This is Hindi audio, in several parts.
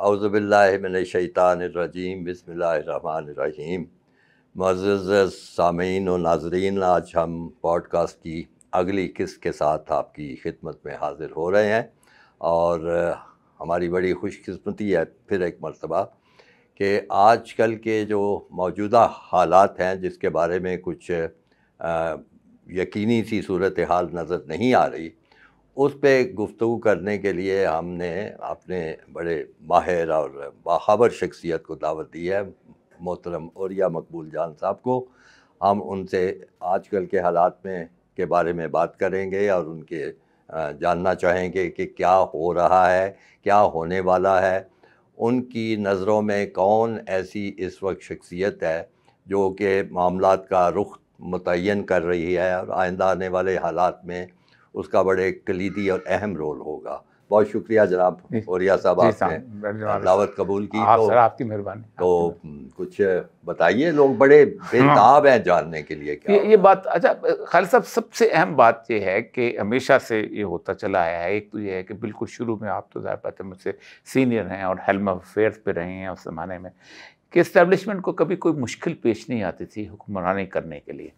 औज़ुबिल्लाहि मिनश्शैतानिर्रजीम बिस्मिल्लाहिर्रहमानिर्रहीम। मुअज़्ज़ज़ सामीन व नाज़रीन, आज हम पॉडकास्ट की अगली किस्त के साथ आपकी खिदमत में हाज़िर हो रहे हैं और हमारी बड़ी खुशकिस्मती है फिर एक मर्तबा कि आजकल के जो मौजूदा हालात हैं जिसके बारे में कुछ यकीनी सी सूरत हाल नज़र नहीं आ रही, उस पे गुफ्तगू करने के लिए हमने अपने बड़े माहिर और बाखबर शख्सियत को दावत दी है, मोहतरम औरिया मकबूल जान साहब को। हम उनसे आजकल के हालात में के बारे में बात करेंगे और उनके जानना चाहेंगे कि क्या हो रहा है, क्या होने वाला है, उनकी नज़रों में कौन ऐसी इस वक्त शख्सियत है जो कि मामलात का रुख मुतय्यन कर रही है और आइंदा आने वाले हालात में उसका बड़े कलीदी और अहम रोल होगा। बहुत शुक्रिया जनाब औरिया साहब, आपने दावत कबूल की। तो आपकी मेहरबानी। तो कुछ बताइए, लोग बड़े बेताब हैं जानने के लिए क्या ये बात। अच्छा खालिद साहब, सबसे अहम बात ये है कि हमेशा से ये होता चला आया है। एक तो ये है कि बिल्कुल शुरू में, आप तो ज़ाहिर बात है मुझसे सीनियर हैं और हेल्म ऑफ अफेयर्स पे रहे हैं उस ज़माने में, कि इस्टेब्लिशमेंट को कभी कोई मुश्किल पेश नहीं आती थी हुक्मरानी करने के लिए।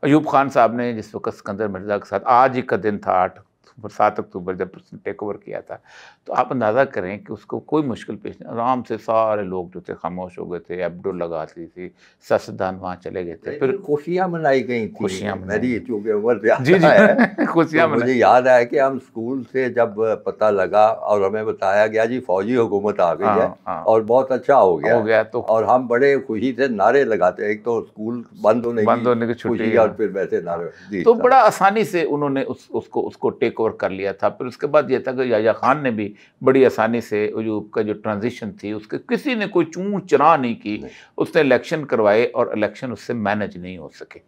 अयूब खान साहब ने जिस वक्त सिकंदर मिर्ज़ा के साथ, आज ही का दिन था 7 अक्टूबर, जब उसने टेक ओवर किया था, तो आप अंदाज़ा करें कि उसको कोई मुश्किल पेश नहीं, आराम से सारे लोग जो थे खामोश हो गए थे, एब्डो लगाती थी, सियासतदान वहाँ चले गए थे, फिर खुशियाँ मनाई गई थी। खुशियाँ मेरी चूँकि उम्र ज़्यादा जी है खुशियाँ तो मुझे याद है कि हम स्कूल से जब पता लगा और हमें बताया गया जी फौजी हुकूमत आ गई है और बहुत अच्छा हो गया तो, और हम बड़े खुशी से नारे लगाते, एक तो स्कूल बंद होने की छुट्टी और फिर वैसे नारे। तो बड़ा आसानी से उन्होंने उसको टेक ओवर कर लिया था। फिर उसके बाद ये था कि याह्या खान ने भी बड़ी आसानी से अयूब का जो ट्रांजिशन थी, उसके किसी ने कोई चूं चरा नहीं की। उसने इलेक्शन करवाए और इलेक्शन उससे मैनेज नहीं हो सके,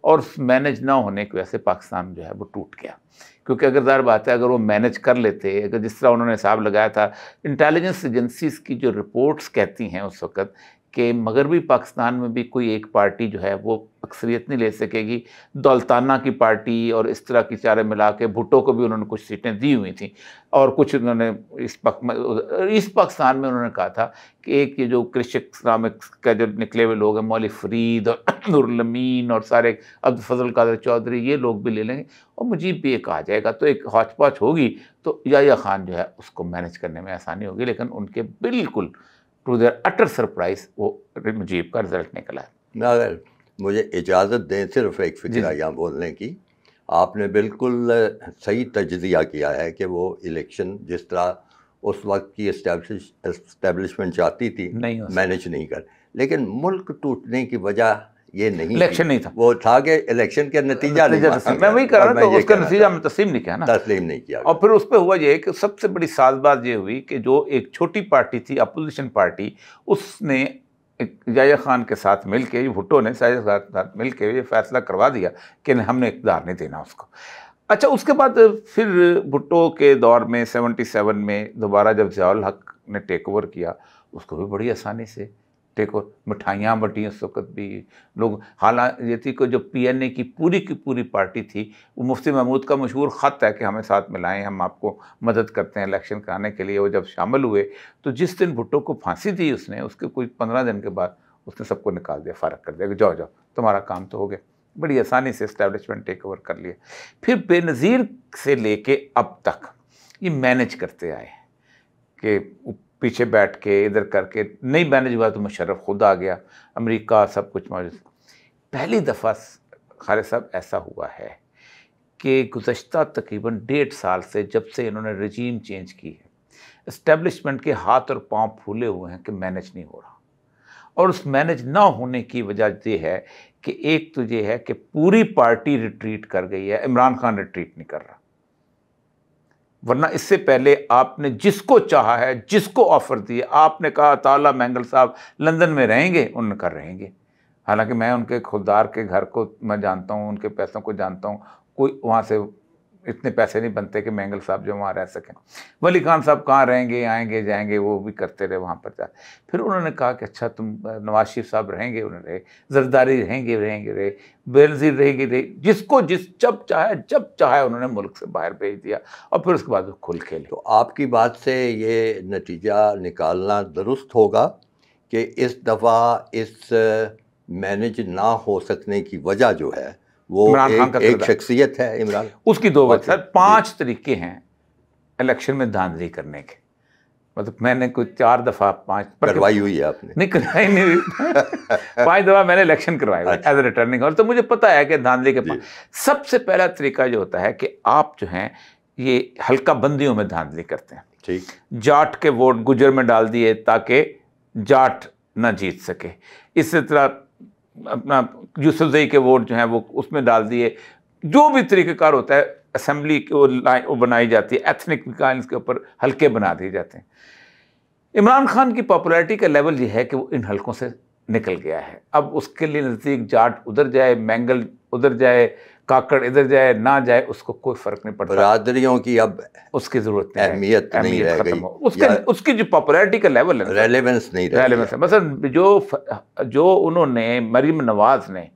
और मैनेज ना होने की वजह से पाकिस्तान जो है वो टूट गया। क्योंकि अगर ज़ाहिर बात है, अगर वो मैनेज कर लेते, अगर जिस तरह उन्होंने हिसाब लगाया था, इंटेलिजेंस एजेंसीज़ की जो रिपोर्ट्स कहती हैं उस वक़्त कि मगरबी पाकिस्तान में भी कोई एक पार्टी जो है वो अक्सरियत नहीं ले सकेगी। दौलताना की पार्टी और इस तरह की चारे मिला के, भुट्टो को भी उन्होंने कुछ सीटें दी हुई थी और कुछ उन्होंने इस पाकिस्तान में उन्होंने कहा था कि एक ये जो कृषक इस्लामिक का जो निकले हुए लोग हैं, मौली फरीद और नूरुल अमीन और सारे अब्दुल फजल कादर चौधरी, ये लोग भी ले लेंगे और मुजीब भी एक आ जाएगा, तो एक हौच पौच होगी, तो याह्या खान जो है उसको मैनेज करने में आसानी होगी। लेकिन उनके बिल्कुल टू देयर अटर सरप्राइज वो मुजीब का रिजल्ट निकला है। अगर मुझे इजाज़त दें सिर्फ एक फिक्रा यहाँ बोलने की, आपने बिल्कुल सही तजज़िया किया है कि वो इलेक्शन जिस तरह उस वक्त की एस्टेब्लिशमेंट चाहती थी मैनेज नहीं कर, लेकिन मुल्क टूटने की वजह ये नहीं, इलेक्शन नहीं था, वो था कि इलेक्शन के नतीजा नहीं, मैं वही कर रहा हूँ, तो उसका नतीजा में तस्लीम नहीं किया ना, तस्लीम नहीं किया। और फिर उस पर हुआ ये कि सबसे बड़ी साज़बाज़ ये हुई कि जो एक छोटी पार्टी थी, अपोजिशन पार्टी, उसने याह्या खान के साथ मिलके, भुट्टो ने याह्या खान के साथ मिलके ये फैसला करवा दिया कि हमने इक़्तिदार नहीं देना उसको। अच्छा, उसके बाद फिर भुट्टो के दौर में 77 में दोबारा जब ज़ियाउल हक ने टेक ओवर किया, उसको भी बड़ी आसानी से टेक ओवर, मिठाइयाँ बटी उस वक़्त भी लोग। हालांकि ये थी कि जो PNA की पूरी पार्टी थी, वो मुफ्ती महमूद का मशहूर ख़त है कि हमें साथ मिलाएं, हम आपको मदद करते हैं इलेक्शन कराने के लिए। वो जब शामिल हुए तो जिस दिन भुट्टो को फांसी दी उसने, उसके कोई 15 दिन के बाद उसने सबको निकाल दिया, फ़ारग कर दिया कि जाओ जाओ तुम्हारा काम तो हो गया। बड़ी आसानी से इस्टेब्लिशमेंट टेक ओवर कर लिया। फिर बेनज़ीर से लेके अब तक ये मैनेज करते आए कि पीछे बैठ के इधर करके, नहीं मैनेज हुआ तो मुशर्रफ खुद आ गया, अमेरिका सब कुछ मौजूद। पहली दफ़ा खालिद साहब ऐसा हुआ है कि गुज़श्ता तकरीबन 1.5 साल से, जब से इन्होंने रजीम चेंज की है, इस्टेब्लिशमेंट के हाथ और पाँव फूले हुए हैं कि मैनेज नहीं हो रहा। और उस मैनेज ना होने की वजह ये है कि एक तो ये है कि पूरी पार्टी रिट्रीट कर गई है, इमरान खान रिट्रीट नहीं कर रहा, वरना इससे पहले आपने जिसको चाहा है, जिसको ऑफर दिया, आपने कहा ताला मैंगल साहब लंदन में रहेंगे, उनका रहेंगे। हालांकि मैं उनके खुददार के घर को मैं जानता हूँ, उनके पैसों को जानता हूँ, कोई वहाँ से इतने पैसे नहीं बनते कि मैंगल साहब जो वहाँ रह सकें। वली खान साहब कहाँ रहेंगे, आएंगे जाएंगे, वो भी करते रहे वहाँ पर जा। फिर उन्होंने कहा कि अच्छा तुम नवाज शरीफ साहब रहेंगे, उन्होंने रहे, जरदारी रहेंगे रहे, बेनज़ीर रहे, जिसको जब चाहे उन्होंने मुल्क से बाहर भेज दिया और फिर उसके बाद वो खुल खेले। तो आपकी बात से ये नतीजा निकालना दुरुस्त होगा कि इस दफ़ा इस मैनेज ना हो सकने की वजह जो है वो एक शख्सियत है इमरान। उसकी दो वजह सर, 5 तरीके हैं इलेक्शन में धांधली करने के। मतलब मैंने कोई 4 दफ़ा 5 करवाई हुई है आपने? नहीं करवाई नहीं हुई 5 दफ़ा मैंने इलेक्शन करवाई हुई एज ए रिटर्निंग। और तो मुझे पता है कि धांधली के 5 सबसे पहला तरीका जो होता है कि आप जो हैं ये हल्का बंदियों में धांधली करते हैं। ठीक, जाट के वोट गुजर में डाल दिए ताकि जाट ना जीत सके। इसी तरह अपना यूसुफजई के वोट जो हैं वो उसमें डाल दिए। जो भी तरीक़ेकार होता है, असेंबली वो बनाई जाती है, एथनिक लाइन्स के ऊपर हल्के बना दिए जाते हैं। इमरान खान की पॉपुलैरिटी का लेवल ये है कि वो इन हल्कों से निकल गया है। अब उसके लिए नज़दीक जाट उधर जाए, मैंगल उधर जाए, काकड़ इधर जाए, ना जाए, उसको कोई फ़र्क नहीं पड़ता। बरादरियों की अब उसकी ज़रूरत नहीं, अहमियत नहीं रह गई, उसकी जो पॉपुलैरिटी का लेवल है, रेलेवेंस नहीं रह रेलेवेंस है। मतलब जो उन्होंने मरीम नवाज़ ने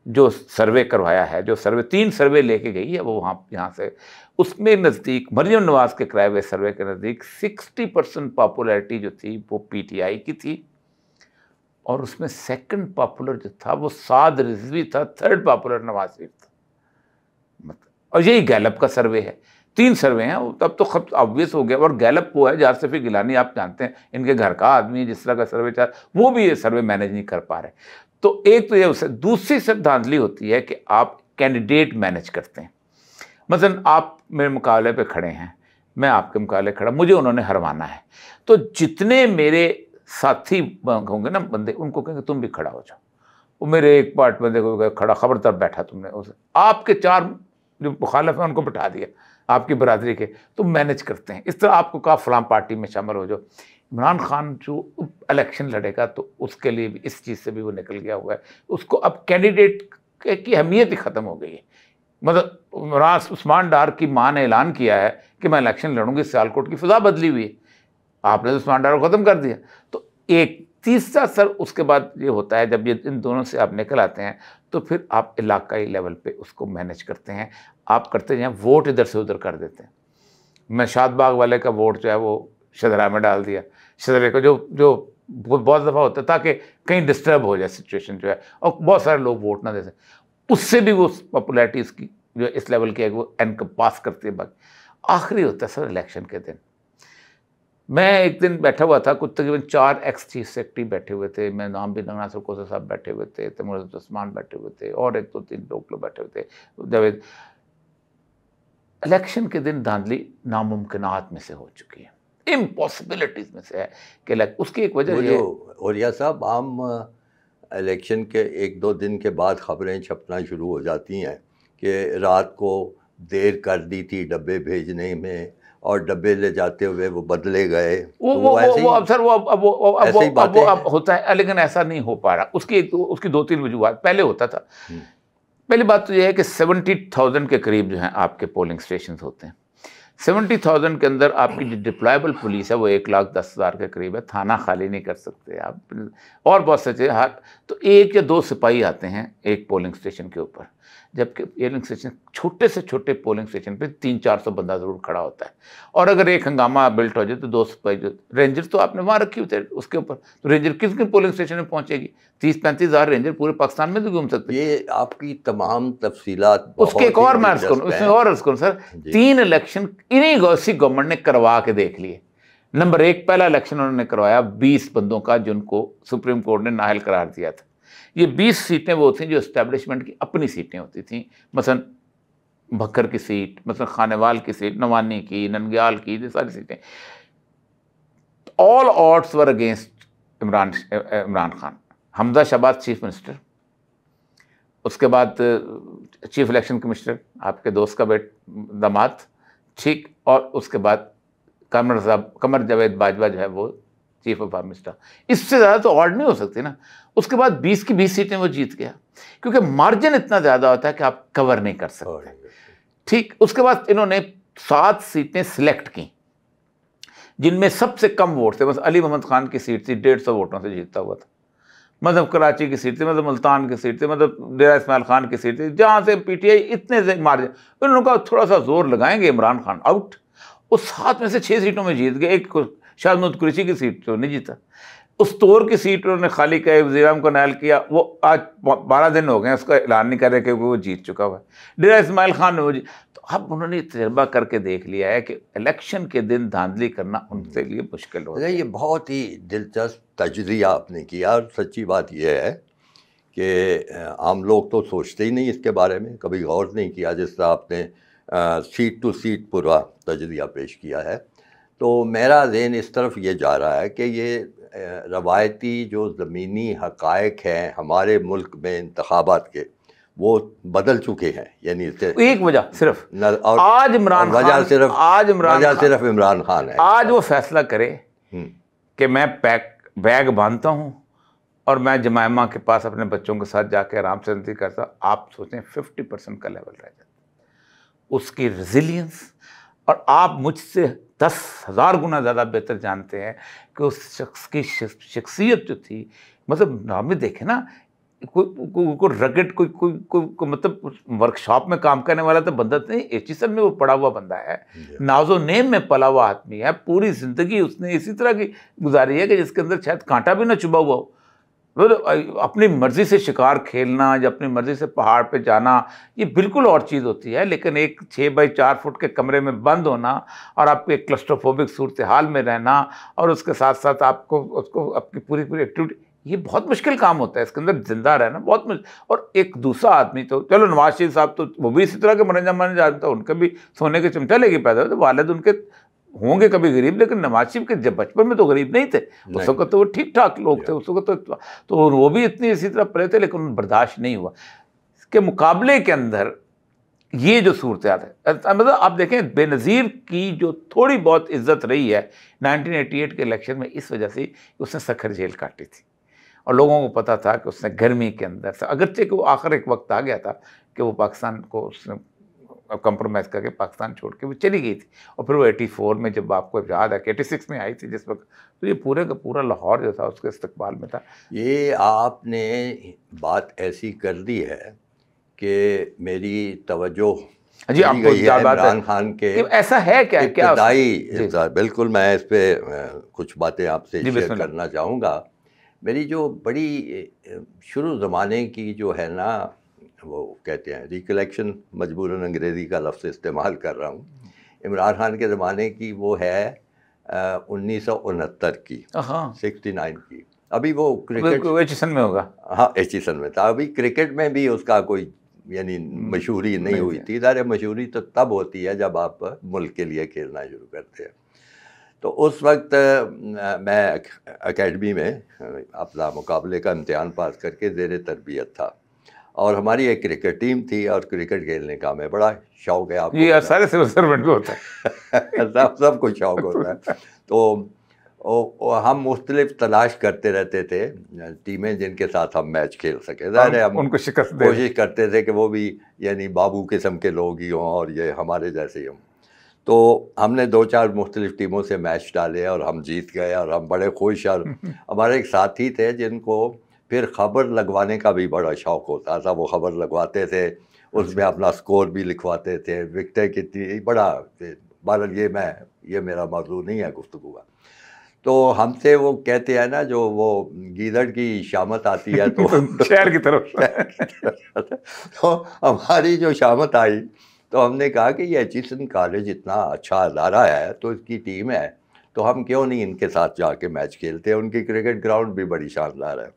जो सर्वे करवाया है, जो सर्वे 3 सर्वे लेके गई है वो यहाँ से, उसमें नज़दीक मरीम नवाज़ के कराए हुए सर्वे के नज़दीक 60% पॉपुलैरिटी जो थी वो पीटीआई की थी, और उसमें सेकंड पॉपुलर जो था वो साद रिजवी था, थर्ड पॉपुलर नवाज शरीफ था। मतलब और यही गैलप का सर्वे है। 3 सर्वे हैं, तब तो खब ऑब्वियस हो गया। और गैलप वो है जारसफी गिलानी, आप जानते हैं इनके घर का आदमी है, जिस तरह का सर्वे चार वो भी ये सर्वे मैनेज नहीं कर पा रहे। तो एक तो ये उससे दूसरी सब धांधली होती है कि आप कैंडिडेट मैनेज करते हैं। मसलन आप मेरे मुकाबले पे खड़े हैं, मैं आपके मुकाबले खड़ा, मुझे उन्होंने हरवाना है, तो जितने मेरे साथी होंगे ना बंदे, उनको कहेंगे तुम भी खड़ा हो जाओ। वो मेरे एक पार्ट बंदे को खड़ा, खबरदार बैठा तुमने, उसे आपके 4 जो मुखालिफ हैं उनको बिठा दिया आपकी बरादरी के, तो मैनेज करते हैं। इस तरह आपको कहा फलां पार्टी में शामिल हो जाओ। इमरान खान जो इलेक्शन लड़ेगा तो उसके लिए भी इस चीज़ से भी वो निकल गया हुआ है। उसको अब कैंडिडेट की अहमियत ही ख़त्म हो गई है। मतलब रास उस्मान डार की माँ ने ऐलान किया है कि मैं इलेक्शन लड़ूंगी, सियालकोट की फ़िज़ा बदली हुई है, आपने तो उस्मान डार को ख़त्म कर दिया। तो एक तीसरा सर उसके बाद ये होता है, जब ये इन दोनों से आप निकल आते हैं तो फिर आप इलाकाई लेवल पे उसको मैनेज करते हैं। आप करते हैं वोट इधर से उधर कर देते हैं। मैं शादबाग वाले का वोट जो है वो शदरा में डाल दिया, शदरे को जो बहुत दफ़ा होता है ताकि कहीं डिस्टर्ब हो जाए सिचुएशन जो है, और बहुत सारे लोग वोट ना दे सकें, उससे भी वो पॉपुलैरिटी इसकी जो इस लेवल की है वो एनकम्पास करती है। बाकी आखिरी होता है सर इलेक्शन के दिन। मैं एक दिन बैठा हुआ था, कुछ तकरीबन 4 एक्स चीफ सेक्रेटरी बैठे हुए थे, मैं नाम भी नासर कोसर साहब बैठे हुए थे, तैमूर उस्मान बैठे हुए थे, और 1-2-3 लोग बैठे हुए थे, जावेद। इलेक्शन के दिन धांधली नामुमकिनात में से हो चुकी है, इम्पॉसिबिलिटीज़ में से है कि उसकी एक वजह ये औलिया साहब, आम इलेक्शन के 1-2 दिन के बाद ख़बरें छपना शुरू हो जाती हैं कि रात को देर कर दी थी डब्बे भेजने में और डब्बे ले जाते हुए वो बदले गए। वो अब सर अब होता है, लेकिन ऐसा नहीं हो पा रहा। उसकी 2-3 वजूहत। पहले होता था, पहली बात तो ये है कि 70,000 के करीब जो हैं आपके पोलिंग स्टेशन होते हैं। 70,000 के अंदर आपकी जो डिप्लॉयबल पुलिस है वो 1,10,000 के करीब है। थाना खाली नहीं कर सकते आप, और बहुत से चीज़ें। तो 1 या 2 सिपाही आते हैं एक पोलिंग स्टेशन के ऊपर, जबकि पोलिंग स्टेशन छोटे से छोटे पोलिंग स्टेशन पे 300-400 बंदा ज़रूर खड़ा होता है। और अगर एक हंगामा बिल्ट हो जाए तो 2 सिपाही, जो रेंजर तो आपने वहाँ रखी हुई थे उसके ऊपर, तो रेंजर किस किस पोलिंग स्टेशन में पहुँचेगी? 30-35 हज़ार रेंजर पूरे पाकिस्तान में तो घूम सकते हैं। ये आपकी तमाम तफसीलात। उसके एक और मैं अर्ज़ करूँ, उसमें और अर्ज़ करूँ सर, 3 इलेक्शन इन्हीं गौसी गवर्नमेंट ने करवा के देख लिए। नंबर 1 पहला इलेक्शन उन्होंने करवाया 20 बंदों का, जिनको सुप्रीम कोर्ट ने नाअहल करार दिया था। ये 20 सीटें वो थीं जो इस्टेब्लिशमेंट की अपनी सीटें होती थीं, मसलन भक्कर की सीट, मसलन खानेवाल की सीट, नवानी की, नंगयाल की, ये सारी सीटें। All odds were against Imran Khan. Hamza Shahbaz chief minister, उसके बाद चीफ इलेक्शन कमिश्नर आपके दोस्त का दामाद, ठीक, और उसके बाद कमर जावेद बाजवा जो है वो चीफ ऑफ आर्मी स्टाफ। इससे ज़्यादा तो ऑड नहीं हो सकती ना। उसके बाद 20 की 20 सीटें वो जीत गया, क्योंकि मार्जिन इतना ज़्यादा होता है कि आप कवर नहीं कर सकते। ठीक, उसके बाद इन्होंने 7 सीटें सिलेक्ट की जिनमें सबसे कम वोट थे। बस अली मोहम्मद खान की सीट थी, 150 वोटों से जीतता हुआ था। मतलब कराची की सीट थी, मतलब मुल्तान की सीट थी, मतलब डेरा इस्माइल खान की सीट थी, जहाँ से पीटीआई इतने से मार्जिन, उन्होंने कहा थोड़ा सा जोर लगाएंगे, इमरान खान आउट। उस 7 में से 6 सीटों में जीत गए। एक शाहमूद कुरैशी की सीट तो नहीं जीता। उस तोर की सीट उन्होंने खाली किया, वज़ीर-ए-आज़म को नायल किया, वो आज 12 दिन हो गए उसका ऐलान नहीं कर रहे कि वो जीत चुका हुआ है। डेरा इस्माइल खान ने वो तो अब उन्होंने तजर्बा करके देख लिया है कि इलेक्शन के दिन धांधली करना उनके लिए मुश्किल होता है। ये बहुत ही दिलचस्प तजज़िया आपने किया, और सच्ची बात यह है कि आम लोग तो सोचते ही नहीं इसके बारे में, कभी गौर नहीं किया। जिस तरह आपने सीट टू सीट पूरा तजज़िया पेश किया है, तो मेरा ज़हन इस तरफ ये जा रहा है कि ये रवायती जो ज़मीनी हक़ाइक़ हैं हमारे मुल्क में इंतखाबात के, वो बदल चुके हैं। यानी एक वजह सिर्फ और आज इमरान खान, वजह सिर्फ इमरान खान है। आज वो फैसला करे कि मैं बैग बांधता हूँ और मैं जमायमा के पास अपने बच्चों के साथ जाके आराम से जिंदगी करता, आप सोचें 50% का लेवल रह जाता। उसकी रेजिलियंस, और आप मुझसे 10,000 गुना ज़्यादा बेहतर जानते हैं कि उस शख्स की शख्सियत जो थी, मतलब आप भी देखें ना, कोई रगड़ कोई मतलब वर्कशॉप में काम करने वाला तो बंदा नहीं, एचिसन में वो पड़ा हुआ बंदा है, नाजो नेम में पला हुआ आदमी है। पूरी ज़िंदगी उसने इसी तरह की गुजारी है कि जिसके अंदर शायद कांटा भी ना चुभा हुआ हो। अपनी मर्ज़ी से शिकार खेलना या अपनी मर्ज़ी से पहाड़ पे जाना, ये बिल्कुल और चीज़ होती है। लेकिन एक 6 बाई 4 फुट के कमरे में बंद होना और आपको एक क्लस्ट्रोफोबिक सूरत हाल में रहना, और उसके साथ साथ आपको उसको आपकी पूरी एक्टिविटी, ये बहुत मुश्किल काम होता है। इसके अंदर जिंदा रहना बहुत मुश्किल। और एक दूसरा आदमी तो चलो, नवाज शरीफ साहब तो वो भी इसी तरह के मरंजा मन जानता, उनके भी सोने के चमचा लेके पैदा हुए, तो वालिद उनके होंगे कभी गरीब, लेकिन नवाज शरीफ के जब बचपन में तो गरीब नहीं थे। उस वक्त तो वो ठीक ठाक लोग थे उस वक्त तो वो भी इतनी इसी तरह पड़े थे, लेकिन उन्हें बर्दाश्त नहीं हुआ। इसके मुकाबले के अंदर ये जो सूरत है, मतलब आप देखें बेनज़ीर की जो थोड़ी बहुत इज्जत रही है 1988 के इलेक्शन में, इस वजह से उसने सखर जेल काटी थी और लोगों को पता था कि उसने गर्मी के अंदर से, अगरचे कि वो आखिर एक वक्त आ गया था कि वो पाकिस्तान को उसने कंप्रोमाइज़ करके पाकिस्तान छोड़ के वो चली गई थी। और फिर वो 84 में, जब आपको याद है कि 86 में आई थी जिस वक्त, तो ये पूरे का पूरा लाहौर जो था उसके इस्तकबाल में था। ये आपने बात ऐसी कर दी है कि मेरी तवज्जो जी, आपको इमरान खान के ऐसा है क्या इब्तदाई, बिल्कुल मैं इस पे कुछ बातें आपसे शेयर करना चाहूँगा। मेरी जो बड़ी शुरू ज़माने की जो है ना, वो कहते हैं रिकलेक्शन, मजबूरन अंग्रेज़ी का लफ्ज़ इस्तेमाल कर रहा हूँ, इमरान खान के ज़माने की, वो है 1969 की, 69 की। अभी वो क्रिकेट एचिसन में होगा, हाँ एचिसन में था। अभी क्रिकेट में भी उसका कोई यानी मशहूरी नहीं हुई थी। ज़ाहिर मशहूरी तो तब होती है जब आप मुल्क के लिए खेलना शुरू करते हैं। तो उस वक्त मैं एकेडमी में अपना मुकाबले का इम्तिहान पास करके ज़ेर तरबियत था, और हमारी एक क्रिकेट टीम थी, और क्रिकेट खेलने का हमें बड़ा शौक़ है। आपको ये सारे सिविल सर्वेंट को होता है सब कुछ शौक़ होता है। तो हम मुख्तलिफ तलाश करते रहते थे टीमें जिनके साथ हम मैच खेल सके। ज़ाहिर है हम उनको शिकस्त कोशिश करते थे कि वो भी यानी बाबू किस्म के लोग ही हों और ये हमारे जैसे ही हों। तो हमने 2-4 मुख्तलिफ टीमों से मैच डाले और हम जीत गए, और हम बड़े खुश। और हमारे एक साथी थे जिनको फिर ख़बर लगवाने का भी बड़ा शौक़ होता था। वो ख़बर लगवाते थे, उसमें अपना स्कोर भी लिखवाते थे, विकेटें कितनी, बड़ा। बहरहाल ये मेरा मौजू नहीं है गुफ्तगू का। तो हमसे वो कहते हैं ना, जो वो गीदड़ की शामत आती है तो शहर की तरफ तो हमारी जो शामत आई, तो हमने कहा कि ये एचिसन कॉलेज इतना अच्छा अदारा है, तो इसकी टीम है, तो हम क्यों नहीं इनके साथ जाके मैच खेलते हैं, उनकी क्रिकेट ग्राउंड भी बड़ी शानदार है।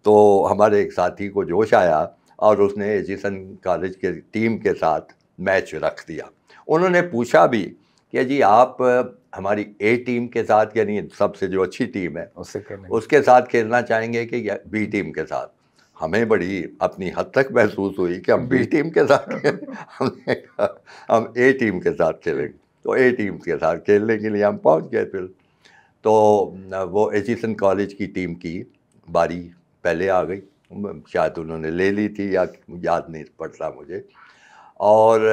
तो हमारे एक साथी को जोश आया और उसने एचिसन कॉलेज के टीम के साथ मैच रख दिया। उन्होंने पूछा भी कि जी आप हमारी ए टीम के साथ, यानी सबसे जो अच्छी टीम है उसके साथ खेलना चाहेंगे कि बी टीम के साथ। हमें बड़ी अपनी हद तक महसूस हुई कि हम बी टीम के साथ हमने कहा हम ए टीम के साथ खेलेंगे। तो ए टीम के साथ खेलने के लिए हम पहुंच गए। फिर तो वो एचिसन कॉलेज की टीम की बारी पहले आ गई, शायद उन्होंने ले ली थी या याद नहीं पड़ता मुझे। और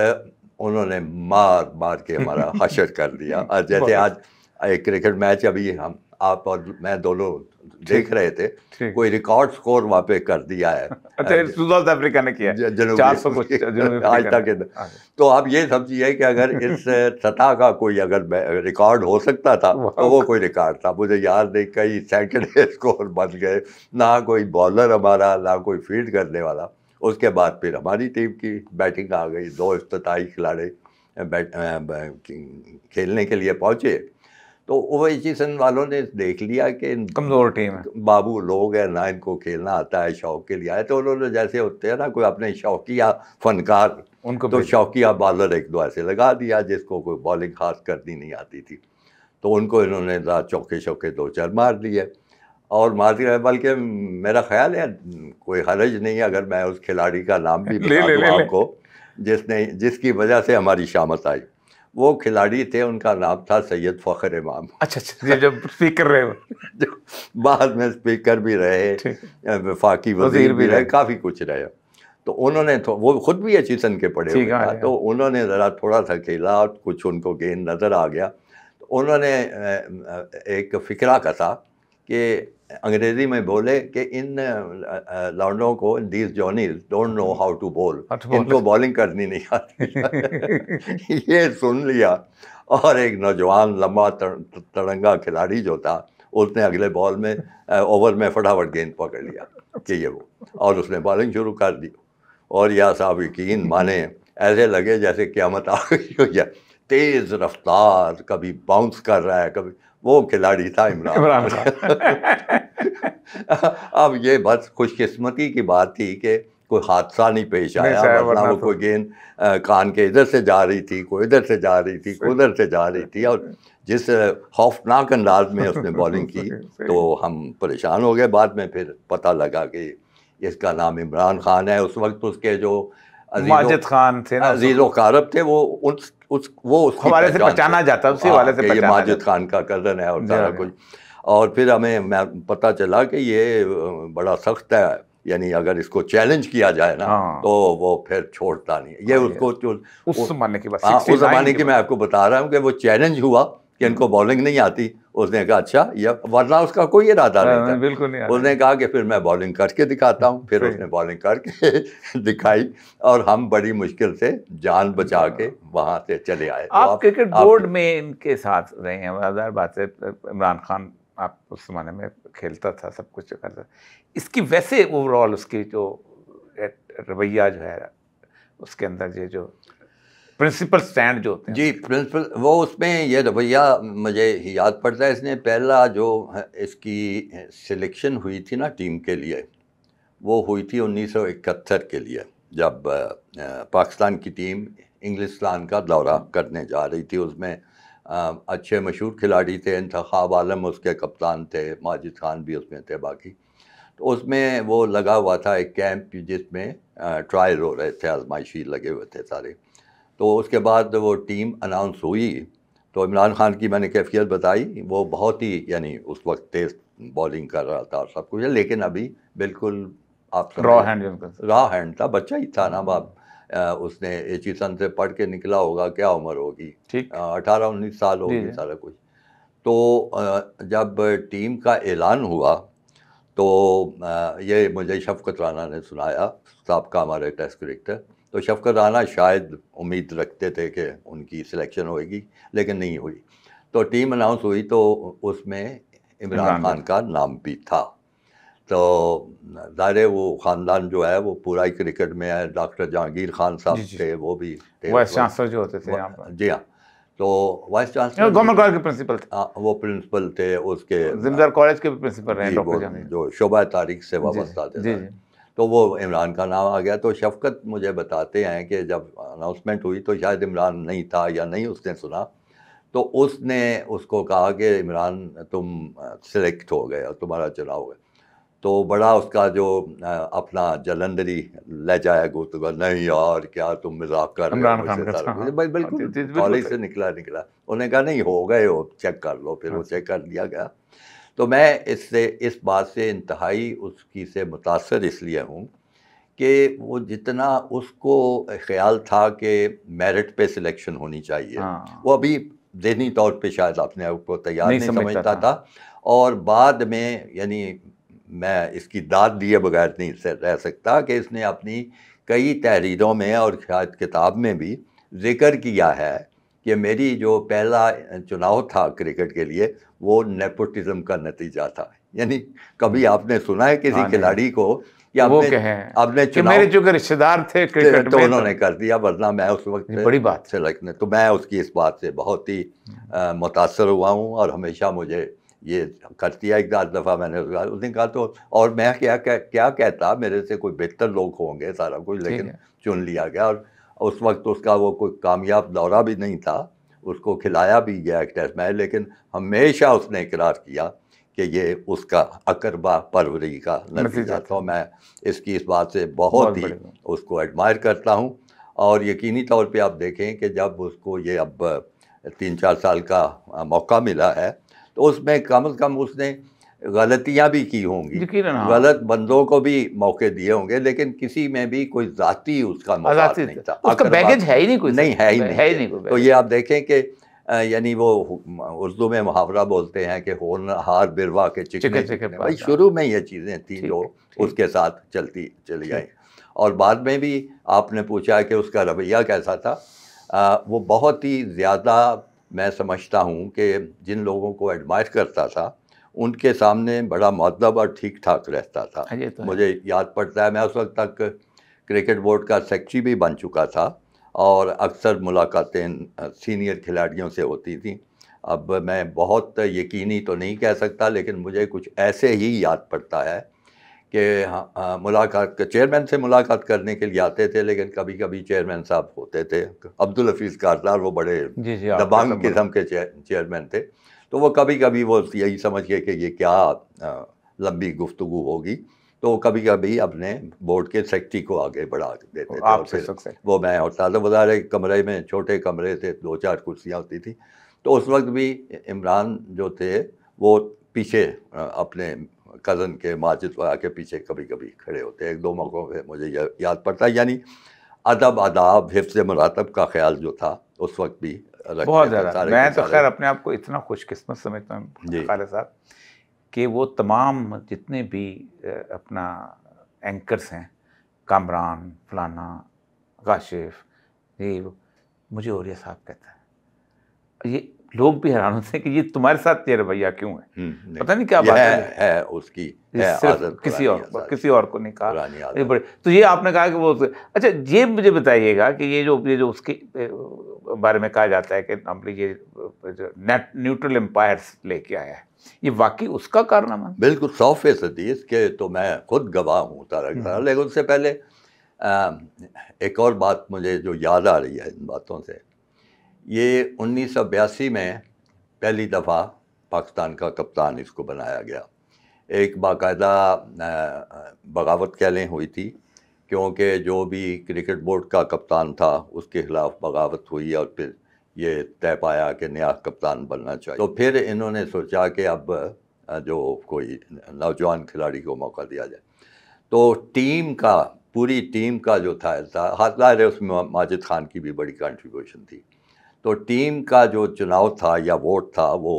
उन्होंने मार मार के हमारा हशर कर दिया। और जैसे आज एक क्रिकेट मैच अभी हम आप और मैं दोनों देख रहे थे, कोई रिकॉर्ड स्कोर वहाँ पे कर दिया है। साउथ अफ्रीका ने किया 400 कुछ आज तक। तो आप ये समझिए कि अगर इस सतह का कोई अगर रिकॉर्ड हो सकता था तो वो कोई रिकॉर्ड था। मुझे याद नहीं कई सैकड़े स्कोर बन गए, ना कोई बॉलर हमारा, ना कोई फील्ड करने वाला। उसके बाद फिर हमारी टीम की बैटिंग आ गई, 2 इफ्तिताई खिलाड़ी खेलने के लिए पहुंचे। तो ओवैसी वालों ने देख लिया कि कमजोर टीम है, बाबू लोग हैं ना, इनको खेलना आता है, शौक के लिए आए। तो उन्होंने जैसे होते हैं ना कोई अपने शौकिया फनकार, उनको तो शौकिया बॉलर 1-2 ऐसे लगा दिया जिसको कोई बॉलिंग खास करनी नहीं आती थी। तो उनको इन्होंने चौके शौके 2-4 मार दिए और मार दिया। बल्कि मेरा ख्याल है कोई हर्ज नहीं अगर मैं उस खिलाड़ी का नाम भी बता दूं आपको, जिसकी वजह से हमारी शामत आई। वो खिलाड़ी थे, उनका नाम था सैयद फ़खर इमाम। अच्छा, जब स्पीकर रहे बाद में स्पीकर भी रहे, वफाकी वजीर भी रहे, काफ़ी कुछ रहे। तो उन्होंने वो खुद भी एचिसन के पढ़े हुए था, तो उन्होंने ज़रा थोड़ा सा खेला और कुछ उनको गेंद नज़र आ गया। तो उन्होंने एक फ़िक्रा कसा कि अंग्रेजी में बोले कि इन लौंडों को, these johnnies don't know how to bowl, इनको बॉलिंग करनी नहीं आती। ये सुन लिया और एक नौजवान लंबा तड़ंगा खिलाड़ी जो था, उसने अगले बॉल में ओवर में फटाफट गेंद पकड़ लिया कि ये वो, और उसने बॉलिंग शुरू कर दी। और या साहब यकीन माने ऐसे लगे जैसे क़यामत आ गई हो जाए। तेज़ रफ्तार, कभी बाउंस कर रहा है, कभी, वो खिलाड़ी था इमरान खान। अब ये बस खुशकिस्मती की बात थी कि कोई हादसा नहीं पेश आया, वरना वो कोई गेंद कान के इधर से जा रही थी, कोई इधर से जा रही थी, कोई उधर से जा रही थी, और जिस खौफनाक अंदाज में उसने बॉलिंग की तो हम परेशान हो गए। बाद में फिर पता लगा कि इसका नाम इमरान खान है। उस वक्त उसके जो माजिद खान थे ना, अजीज़ो कारब थे, वो उसकी हवाले से पहचाना जाता, उसी हवाले से ये माजिद खान का कज़न है और सारा कुछ। और फिर हमें पता चला कि ये बड़ा सख्त है, यानी अगर इसको चैलेंज किया जाए ना तो वो फिर छोड़ता नहीं। ये उसको उस ज़माने की बात, उस ज़माने की मैं आपको बता रहा हूँ कि वो चैलेंज हुआ कि इनको बॉलिंग नहीं आती। उसने कहा अच्छा, या वरना उसका कोई इरादा नहीं था, बिल्कुल नहीं। उसने कहा कि फिर मैं बॉलिंग करके दिखाता हूँ। फिर उसने बॉलिंग करके दिखाई और हम बड़ी मुश्किल से जान बचा के वहाँ से चले आए। आप क्रिकेट बोर्ड में इनके साथ रहे हैं, ज़ाहिर बात है इमरान खान आप उस ज़माने में खेलता था, सब कुछ करता था। इसकी वैसे ओवरऑल उसकी जो रवैया जो है उसके अंदर ये जो प्रिंसिपल स्टैंड जो होते हैं, जी प्रिंसिपल, वो उसमें ये रवैया मुझे याद पड़ता है। इसने पहला जो इसकी सिलेक्शन हुई थी ना टीम के लिए, वो हुई थी 1971 के लिए, जब पाकिस्तान की टीम इंग्लिस्तान का दौरा करने जा रही थी। उसमें अच्छे मशहूर खिलाड़ी थे, इंतखाब आलम उसके कप्तान थे, माजिद खान भी उसमें थे बाकी। तो उसमें वो लगा हुआ था एक कैंप जिसमें ट्रायल हो रहे थे, आजमाइशी लगे हुए थे सारे। तो उसके बाद वो टीम अनाउंस हुई तो इमरान खान की मैंने कैफियत बताई। वो बहुत ही, यानी उस वक्त तेज़ बॉलिंग कर रहा था सब कुछ, लेकिन अभी बिल्कुल आप रॉ हैंड था, बच्चा ही था ना बाप। उसने एचिसन से पढ़ के निकला होगा, क्या उम्र होगी, 18-19 साल होगी सारा कुछ। तो जब टीम का ऐलान हुआ तो ये मुझे शफकत राना ने सुनाया, साहब हमारे टेस्ट क्रिकेटर। तो शफकत राना शायद उम्मीद रखते थे कि उनकी सिलेक्शन होगी, लेकिन नहीं हुई। तो टीम अनाउंस हुई तो उसमें इमरान खान का नाम भी था। तो ज़ाहिर वो ख़ानदान जो है वो पूरा ही क्रिकेट में है। डॉक्टर जहांगीर खान साहब थे, वो भी थे, वाइस चांसलर जो होते थे यहाँ पर। जी हाँ, तो वाइस चांसलर गवर्नमेंट कॉलेज के प्रिंसिपल थे। वो प्रिंसिपल थे, उसके जिमदार कॉलेज के प्रिंसिपल रहे डॉक्टर जहांगीर, जो शोबा तारीख से वाबस्ता थे। तो वो इमरान का नाम आ गया। तो शफकत मुझे बताते हैं कि जब अनाउंसमेंट हुई तो शायद इमरान नहीं था या नहीं उसने सुना, तो उसने उसको कहा कि इमरान तुम सिलेक्ट हो गए और तुम्हारा चुनाव हो गया। तो बड़ा उसका जो अपना जलंधरी लहजा है गुफ्तगू, नहीं यार क्या तुम मजाक कर रहे हो मुझसे, सारा बिल्कुल कॉलेज से निकला। उन्होंने कहा नहीं हो गए हो, चेक कर लो। फिर वो चेक कर लिया गया। तो मैं इस बात से इंतहाई उसकी से मुतासर इसलिए हूँ कि वो जितना उसको ख्याल था कि मेरिट पे सिलेक्शन होनी चाहिए, वो अभी ज़हनी तौर पे शायद अपने आप को तैयार नहीं समझता था। और बाद में यानी मैं इसकी दाद दिए बगैर नहीं रह सकता कि इसने अपनी कई तहरीरों में और शायद किताब में भी जिक्र किया है कि मेरी जो पहला चुनाव था क्रिकेट के लिए वो नेपोटिज्म का नतीजा था। यानी कभी आपने सुना है किसी खिलाड़ी को कि आपने चुनाव मेरे जो रिश्तेदार थे क्रिकेट तो उन्होंने कर दिया, वरना मैं उस वक्त बड़ी बात सिलेक्ट तो मैं उसकी इस बात से बहुत ही मुतासर हुआ हूँ और हमेशा मुझे ये कर दिया। एक दफ़ा मैंने उसने कहा तो, और मैं क्या कहता, मेरे से कोई बेहतर लोग होंगे सारा कुछ, लेकिन चुन लिया गया। और उस वक्त उसका वो कोई कामयाब दौरा भी नहीं था, उसको खिलाया भी गया एक टेस्ट मैच, लेकिन हमेशा उसने इकरार किया कि ये उसका अकरबा परवरी का नतीजा था। मैं इसकी इस बात से बहुत ही उसको एडमायर करता हूँ। और यकीनी तौर पे आप देखें कि जब उसको ये अब 3-4 साल का मौका मिला है तो उसमें कम से कम उसने गलतियां भी की होंगी, गलत बंदों को भी मौके दिए होंगे, लेकिन किसी में भी कोई जाती उसका मौका नहीं था, उसका बैगेज है ही नहीं, कोई नहीं है ही नहीं। तो ये आप देखें कि यानी वो उर्दू में मुहावरा बोलते हैं कि होनहार बिरवा के चिकने भाई, शुरू में ये चीज़ें थी जो उसके साथ चली आई। और बाद में भी आपने पूछा कि उसका रवैया कैसा था, वो बहुत ही ज़्यादा मैं समझता हूँ कि जिन लोगों को एडमायर करता था उनके सामने बड़ा मुअद्दब और ठीक ठाक रहता था। मुझे याद पड़ता है मैं उस वक्त तक क्रिकेट बोर्ड का सेक्रेटरी भी बन चुका था और अक्सर मुलाकातें सीनियर खिलाड़ियों से होती थी। अब मैं बहुत यकीनी तो नहीं कह सकता, लेकिन मुझे कुछ ऐसे ही याद पड़ता है कि मुलाकात चेयरमैन से मुलाकात करने के लिए आते थे, लेकिन कभी कभी चेयरमैन साहब होते थे अब्दुल हफीज़ कारदार, वो बड़े दबंग किस्म के चेयरमैन थे, तो वो कभी कभी वो यही समझ के कि ये क्या लंबी गुफ्तगू होगी, तो कभी कभी अपने बोर्ड के सेक्रेटरी को आगे बढ़ा देते थे। और फिर वो मैं होता था, बज़ारे कमरे में छोटे कमरे थे, 2-4 कुर्सियाँ होती थी, तो उस वक्त भी इमरान जो थे वो पीछे अपने कज़न के माजिद वगैरह के पीछे कभी कभी खड़े होते। 1-2 मौक़ों पे मुझे याद पड़ता है। यानी अदब, आदाब, हिफ्ज़ मुरातब का ख्याल जो था उस वक्त भी बहुत ज़्यादा। मैं तो खैर अपने आप को इतना खुशकिस्मत समझता हूँ खालिद साहब कि वो तमाम जितने भी अपना एंकर्स हैं, कामरान, फलाना, काशिफ, ये मुझे औरिया साहब कहता है। ये लोग भी हैरान होते हैं कि ये तुम्हारे साथ ये रवैया क्यों है, पता नहीं क्या बात है उसकी, सिर्फ किसी और को नहीं कहा। बड़े तो ये आपने कहा कि वो, अच्छा ये मुझे बताइएगा कि ये जो उसके बारे में कहा जाता है कि ये न्यूट्रल एम्पायर्स लेके आया है, ये वाकई उसका कारनामा? बिल्कुल 100% इसके तो मैं खुद गवाह हूँ तारक। लेकिन उससे पहले एक और बात मुझे जो याद आ रही है इन बातों से, ये 1982 में पहली दफ़ा पाकिस्तान का कप्तान इसको बनाया गया। एक बाकायदा बगावत कह लें हुई थी, क्योंकि जो भी क्रिकेट बोर्ड का कप्तान था उसके ख़िलाफ़ बगावत हुई और फिर ये तय पाया कि नया कप्तान बनना चाहिए। तो फिर इन्होंने सोचा कि अब जो कोई नौजवान खिलाड़ी को मौका दिया जाए। तो पूरी टीम का जो था हाथ ज़ाहिर है उसमें माजिद खान की भी बड़ी कंट्रीब्यूशन थी। तो टीम का जो चुनाव था या वोट था वो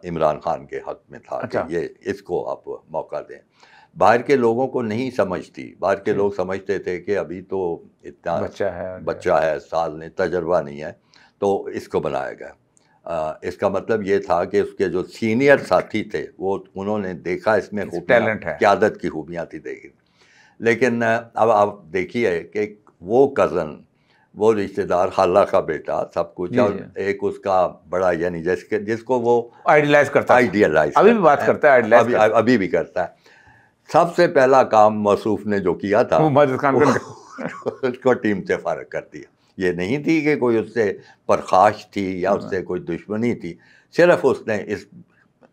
इमरान खान के हक़ में था कि ये इसको आप मौका दें। बाहर के लोगों को नहीं समझती, बाहर के लोग समझते थे कि अभी तो इतना बच्चा है, साल ने तजर्बा नहीं है, तो इसको बनाया गया। इसका मतलब ये था कि उसके जो सीनियर साथी थे वो उन्होंने देखा इसमें टैलेंट है, क़यादत की खूबियाँ थी देखी। लेकिन अब आप देखिए कि वो कज़न, वो रिश्तेदार, खाला का बेटा, सब कुछ, और एक उसका बड़ा यानी जिसको वो आइडियलाइज करता है, अभी भी बात करता है, अभी भी करता है। सबसे पहला काम मौसूफ ने जो किया था उसको टीम से फारग कर दिया। ये नहीं थी कि कोई उससे परखाश थी या उससे कोई दुश्मनी थी, सिर्फ उसने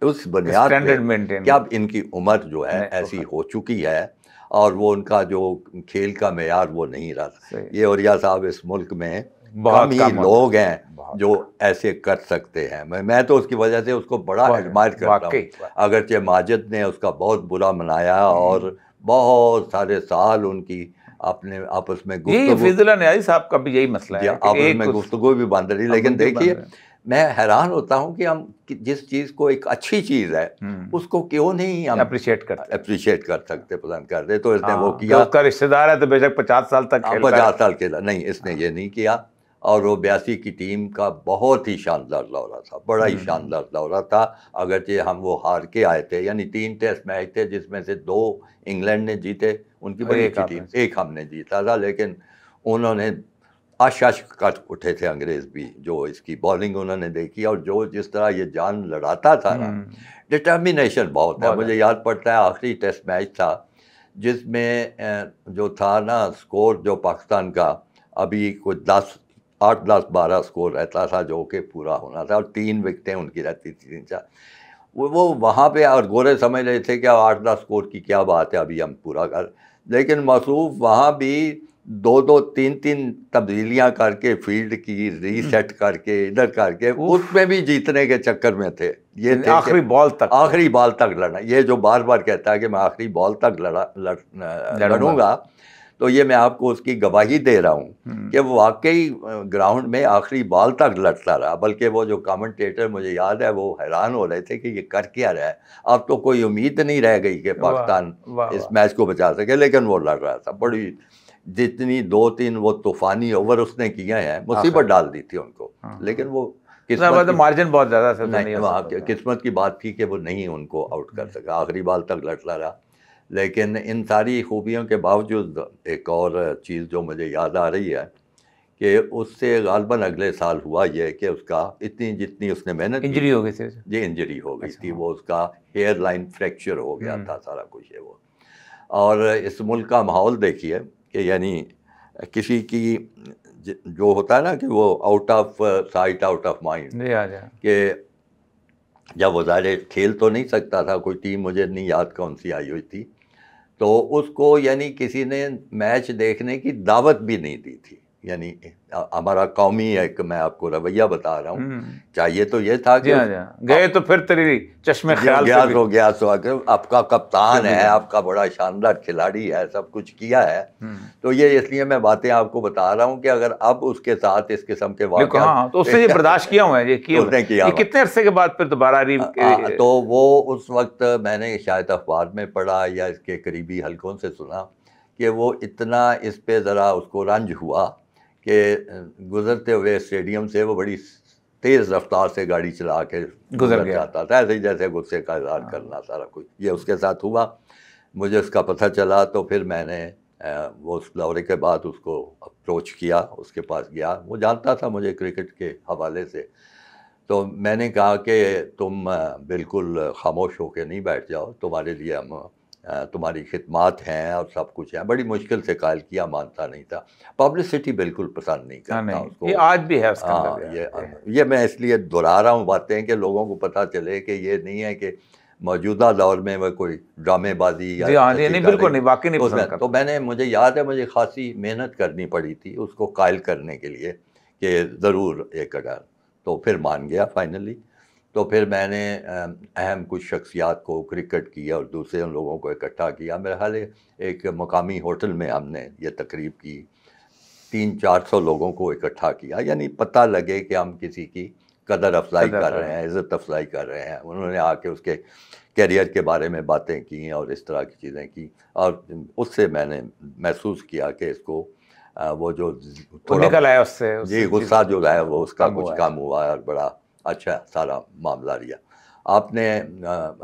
उस बुनियाद पे कि अब इनकी उम्र जो है ऐसी हो चुकी है और वो उनका जो खेल का मेयार वो नहीं रहा। ये औरिया साहब इस मुल्क में कम ही लोग हैं जो ऐसे कर सकते हैं। मैं तो उसकी वजह से उसको बड़ा एडमायर करता हूँ। अगरचे माजिद ने उसका बहुत बुरा मनाया और बहुत सारे साल उनकी आपने आपस में यही फिजुल्ला न्याजी साहब का भी यही मसला है, आपस में गुफ्तगू भी बंद रही। लेकिन देखिए मैं हैरान होता हूँ कि हम जिस चीज़ को एक अच्छी चीज़ है उसको क्यों नहीं हम अप्रिशिएट कर सकते, पसंद करते। तो इसने वो किया, उसका रिश्तेदार है तो बेशक 50 साल तक खेलता है। 50 साल खेला, नहीं इसने ये नहीं किया। और वो 82 की टीम का बहुत ही शानदार दौरा था, बड़ा ही शानदार दौरा था। अगरचे हम वो हार के आए थे, यानी 3 टेस्ट मैच थे जिसमें से 2 इंग्लैंड ने जीते, उनकी बड़ी अच्छी टीम, एक हमने जीता था। लेकिन उन्होंने आशाश कर उठे थे अंग्रेज भी, जो इसकी बॉलिंग उन्होंने देखी और जो जिस तरह ये जान लड़ाता था ना, डिटर्मिनेशन बहुत है। मुझे याद पड़ता है आखिरी टेस्ट मैच था जिसमें जो था ना स्कोर जो पाकिस्तान का अभी कुछ 8, 10, 12 स्कोर रहता था जो कि पूरा होना था और 3 विकेटें उनकी रहती थी, 3-4 वो वहाँ पे। और गोरे समझ रहे थे कि 8-10 स्कोर की क्या बात है, अभी हम पूरा कर। लेकिन मसरूफ वहाँ भी 2-2, 3-3 तब्दीलियाँ करके फील्ड की रीसेट करके इधर करके उसमें भी जीतने के चक्कर में थे। ये आखिरी बॉल तक लड़ना, ये जो बार बार कहता है कि मैं आखिरी बॉल तक लड़ूंगा, तो ये मैं आपको उसकी गवाही दे रहा हूँ कि वो वाकई ग्राउंड में आखिरी बॉल तक लड़ता रहा। बल्कि वो जो कमेंटेटर, मुझे याद है, वो हैरान हो रहे थे कि ये कर क्या रहा है, अब तो कोई उम्मीद नहीं रह गई कि पाकिस्तान इस मैच को बचा सके। लेकिन वो लड़ रहा था, बड़ी जितनी 2-3 वो तूफानी ओवर उसने किए हैं, मुसीबत डाल दी थी उनको। लेकिन वो मार्जिन बहुत ज़्यादा किस्मत की बात थी कि वो नहीं उनको आउट कर सका, आखिरी बॉल तक लड़ता रहा। लेकिन इन सारी खूबियों के बावजूद एक और चीज़ जो मुझे याद आ रही है कि उससे गालबन अगले साल हुआ ये कि उसका जितनी उसने मेहनत, इंजरी हो गई थी जी, इंजरी हो गई थी। वो उसका हेयर लाइन फ्रैक्चर हो गया था, सारा कुछ है वो। और इस मुल्क का माहौल देखिए कि यानी किसी की जो होता है ना कि वो out of sight out of mind, कि जब वो ज़ाहिर खेल तो नहीं सकता था, कोई टीम मुझे नहीं याद कौन सी आई हुई थी, तो उसको यानी किसी ने मैच देखने की दावत भी नहीं दी थी। यानी हमारा कौमी एक, मैं आपको रवैया बता रहा हूँ, चाहिए तो ये था कि गए तो फिर तेरी चश्मे ख्याल से हो गया, तो आपका कप्तान है, आपका बड़ा शानदार खिलाड़ी है, सब कुछ किया है। तो ये इसलिए मैं बातें आपको बता रहा हूँ कि अगर अब उसके साथ इस किस्म के वाक़या, तो उसने ये बर्दाश्त किया हुआ है, ये कितने अरसे के बाद फिर दोबारा तो वो उस वक्त मैंने शायद अखबार में पढ़ा या इसके करीबी हलकों से सुना कि वो इतना इस पे ज़रा उसको रंज हुआ कि गुजरते हुए स्टेडियम से वो बड़ी तेज़ रफ्तार से गाड़ी चला के गुजर जाता था, ऐसे ही जैसे गुस्से का इज़हार करना, सारा कुछ ये उसके साथ हुआ। मुझे उसका पता चला तो फिर मैंने वो उस दौरे के बाद उसको अप्रोच किया, उसके पास गया। वो जानता था मुझे क्रिकेट के हवाले से, तो मैंने कहा कि तुम बिल्कुल खामोश होकर नहीं बैठ जाओ, तुम्हारे लिए हम तुम्हारी खिदमात हैं और सब कुछ है। बड़ी मुश्किल से कायल किया, मानता नहीं था, पब्लिसिटी बिल्कुल पसंद नहीं करता उसको। ये आज भी है उसका। हाँ, ये मैं इसलिए दोहरा रहा हूँ बातें कि लोगों को पता चले कि ये नहीं है कि मौजूदा दौर में वह कोई ड्रामेबाजी या नहीं, बिल्कुल नहीं, वाकई नहीं पसंद करता। तो मैंने, मुझे याद है, मुझे खासी मेहनत करनी पड़ी थी उसको कायल करने के लिए कि ज़रूर एक अगर, तो फिर मान गया फाइनली। तो फिर मैंने अहम कुछ शख्सियात को क्रिकेट की और दूसरे उन लोगों को इकट्ठा किया। मेरे ख्याल एक मकामी होटल में हमने ये तकरीब की, 300-400 लोगों को इकट्ठा किया, यानी पता लगे कि हम किसी की कदर अफजाई कर रहे हैं, इज़्ज़त अफजाई कर रहे हैं। उन्होंने आके उसके कैरियर के बारे में बातें की और इस तरह की चीज़ें की, और उससे मैंने महसूस किया कि इसको वो जो थोड़ा निकल आया उससे, जी, गुस्सा जो है वो उसका कुछ कम हुआ और बड़ा अच्छा सारा मामला रहा। आपने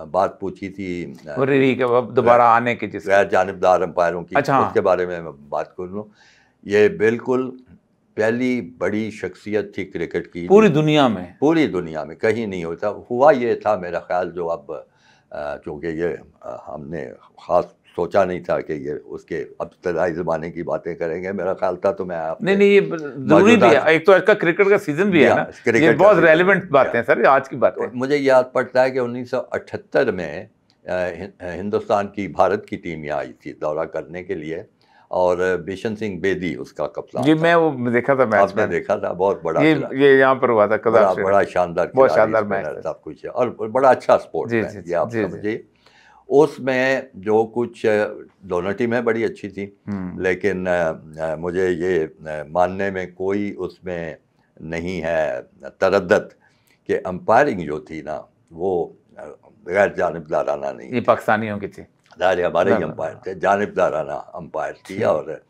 बात पूछी थी दोबारा आने की, जिस गैर जानिबदार अंपायरों की, उसके बारे में मैं बात कर लूँ। ये बिल्कुल पहली बड़ी शख्सियत थी क्रिकेट की पूरी दुनिया में कहीं नहीं होता हुआ। ये था मेरा ख्याल, जो अब चूँकि ये हमने ख़ास सोचा नहीं था कि ये उसके अब्तदाई ज़माने की बातें करेंगे, मेरा ख्याल था। तो मैं नहीं, ये ज़रूरी भी है, एक तो आज का क्रिकेट का सीज़न भी है ना, ये बहुत रेलेवेंट बातें हैं सर आज की बातें। तो मुझे याद पड़ता है कि 1978 में हिंदुस्तान की, भारत की टीम यहाँ आई थी दौरा करने के लिए, और बिशन सिंह बेदी उसका कप्तान जी, मैं वो देखा था मैच, आपने देखा था, बहुत बड़ा ये यहाँ पर हुआ था, बड़ा शानदार, बहुत शानदार मैच, सब कुछ है और बड़ा अच्छा स्पोर्ट है ये, आप समझिए। उसमें जो कुछ दोनों टीमें बड़ी अच्छी थी, लेकिन मुझे ये मानने में कोई उसमें नहीं है तरद्दद कि अंपायरिंग जो थी ना वो गैर जानिबदाराना नहीं, ये पाकिस्तानियों की थी, ज़ाहिर हमारे ही अंपायर थे, जानिबदाराना अंपायर थी और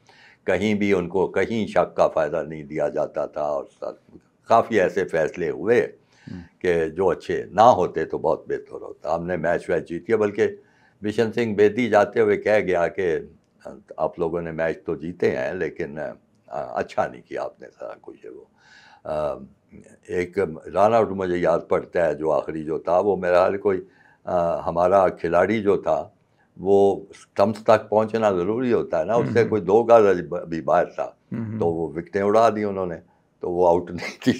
कहीं भी उनको कहीं शक का फ़ायदा नहीं दिया जाता था और काफ़ी ऐसे फैसले हुए कि जो अच्छे ना होते तो बहुत बेहतर होता। हमने मैच वैच जीत गया, बल्कि बिशन सिंह बेदी जाते हुए कह गया कि आप लोगों ने मैच तो जीते हैं लेकिन अच्छा नहीं किया आपने सारा कुछ है। वो एक रन आउट मुझे याद पड़ता है जो आखिरी जो था, वो मेरा हाल कोई हमारा खिलाड़ी जो था वो स्टम्प्स तक पहुंचना ज़रूरी होता है ना, उससे कोई 2 गज भी बाहर था तो वो विकेटें उड़ा दी उन्होंने, तो वो आउट नहीं थी।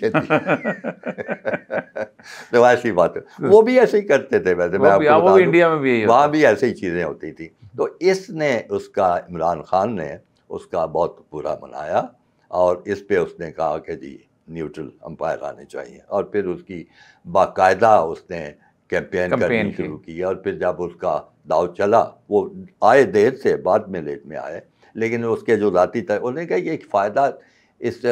तो ऐसी बात है, वो भी ऐसे ही करते थे वैसे, मैं आपको वो भी इंडिया में भी वहाँ भी ऐसे ही चीज़ें होती थी। तो इसने उसका इमरान खान ने उसका बहुत बुरा मनाया और इस पे उसने कहा कि जी न्यूट्रल अंपायर आने चाहिए, और फिर उसकी बाकायदा उसने कैंपेन करनी शुरू की। और फिर जब उसका दाव चला, वो आए देर से, बाद में लेट में आए, लेकिन उसके जो जाती था उन्होंने कहा कि एक फ़ायदा इस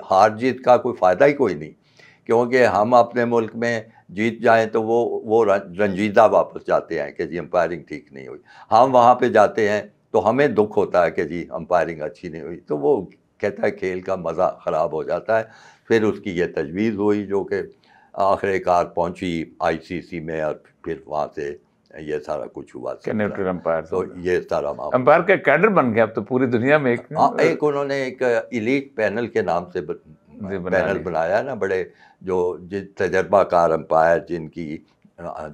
हार जीत का कोई फ़ायदा ही कोई नहीं, क्योंकि हम अपने मुल्क में जीत जाएं तो वो रंजीदा वापस जाते हैं कि जी अंपायरिंग ठीक नहीं हुई। हम वहाँ पे जाते हैं तो हमें दुख होता है कि जी अंपायरिंग अच्छी नहीं हुई, तो वो कहता है खेल का मज़ा ख़राब हो जाता है। फिर उसकी ये तजवीज़ हुई जो कि आखिरकार पहुंची आईसीसी में, और फिर वहाँ से ये सारा कुछ हुआ। न्यूट्रल अंपायर, तो ये सारा अंपायर का कैडर बन गया अब तो पूरी दुनिया में। एक उन्होंने एक इलीट पैनल के नाम से पैनल बनाया ना, बड़े जो तजर्बाकार अंपायर जिनकी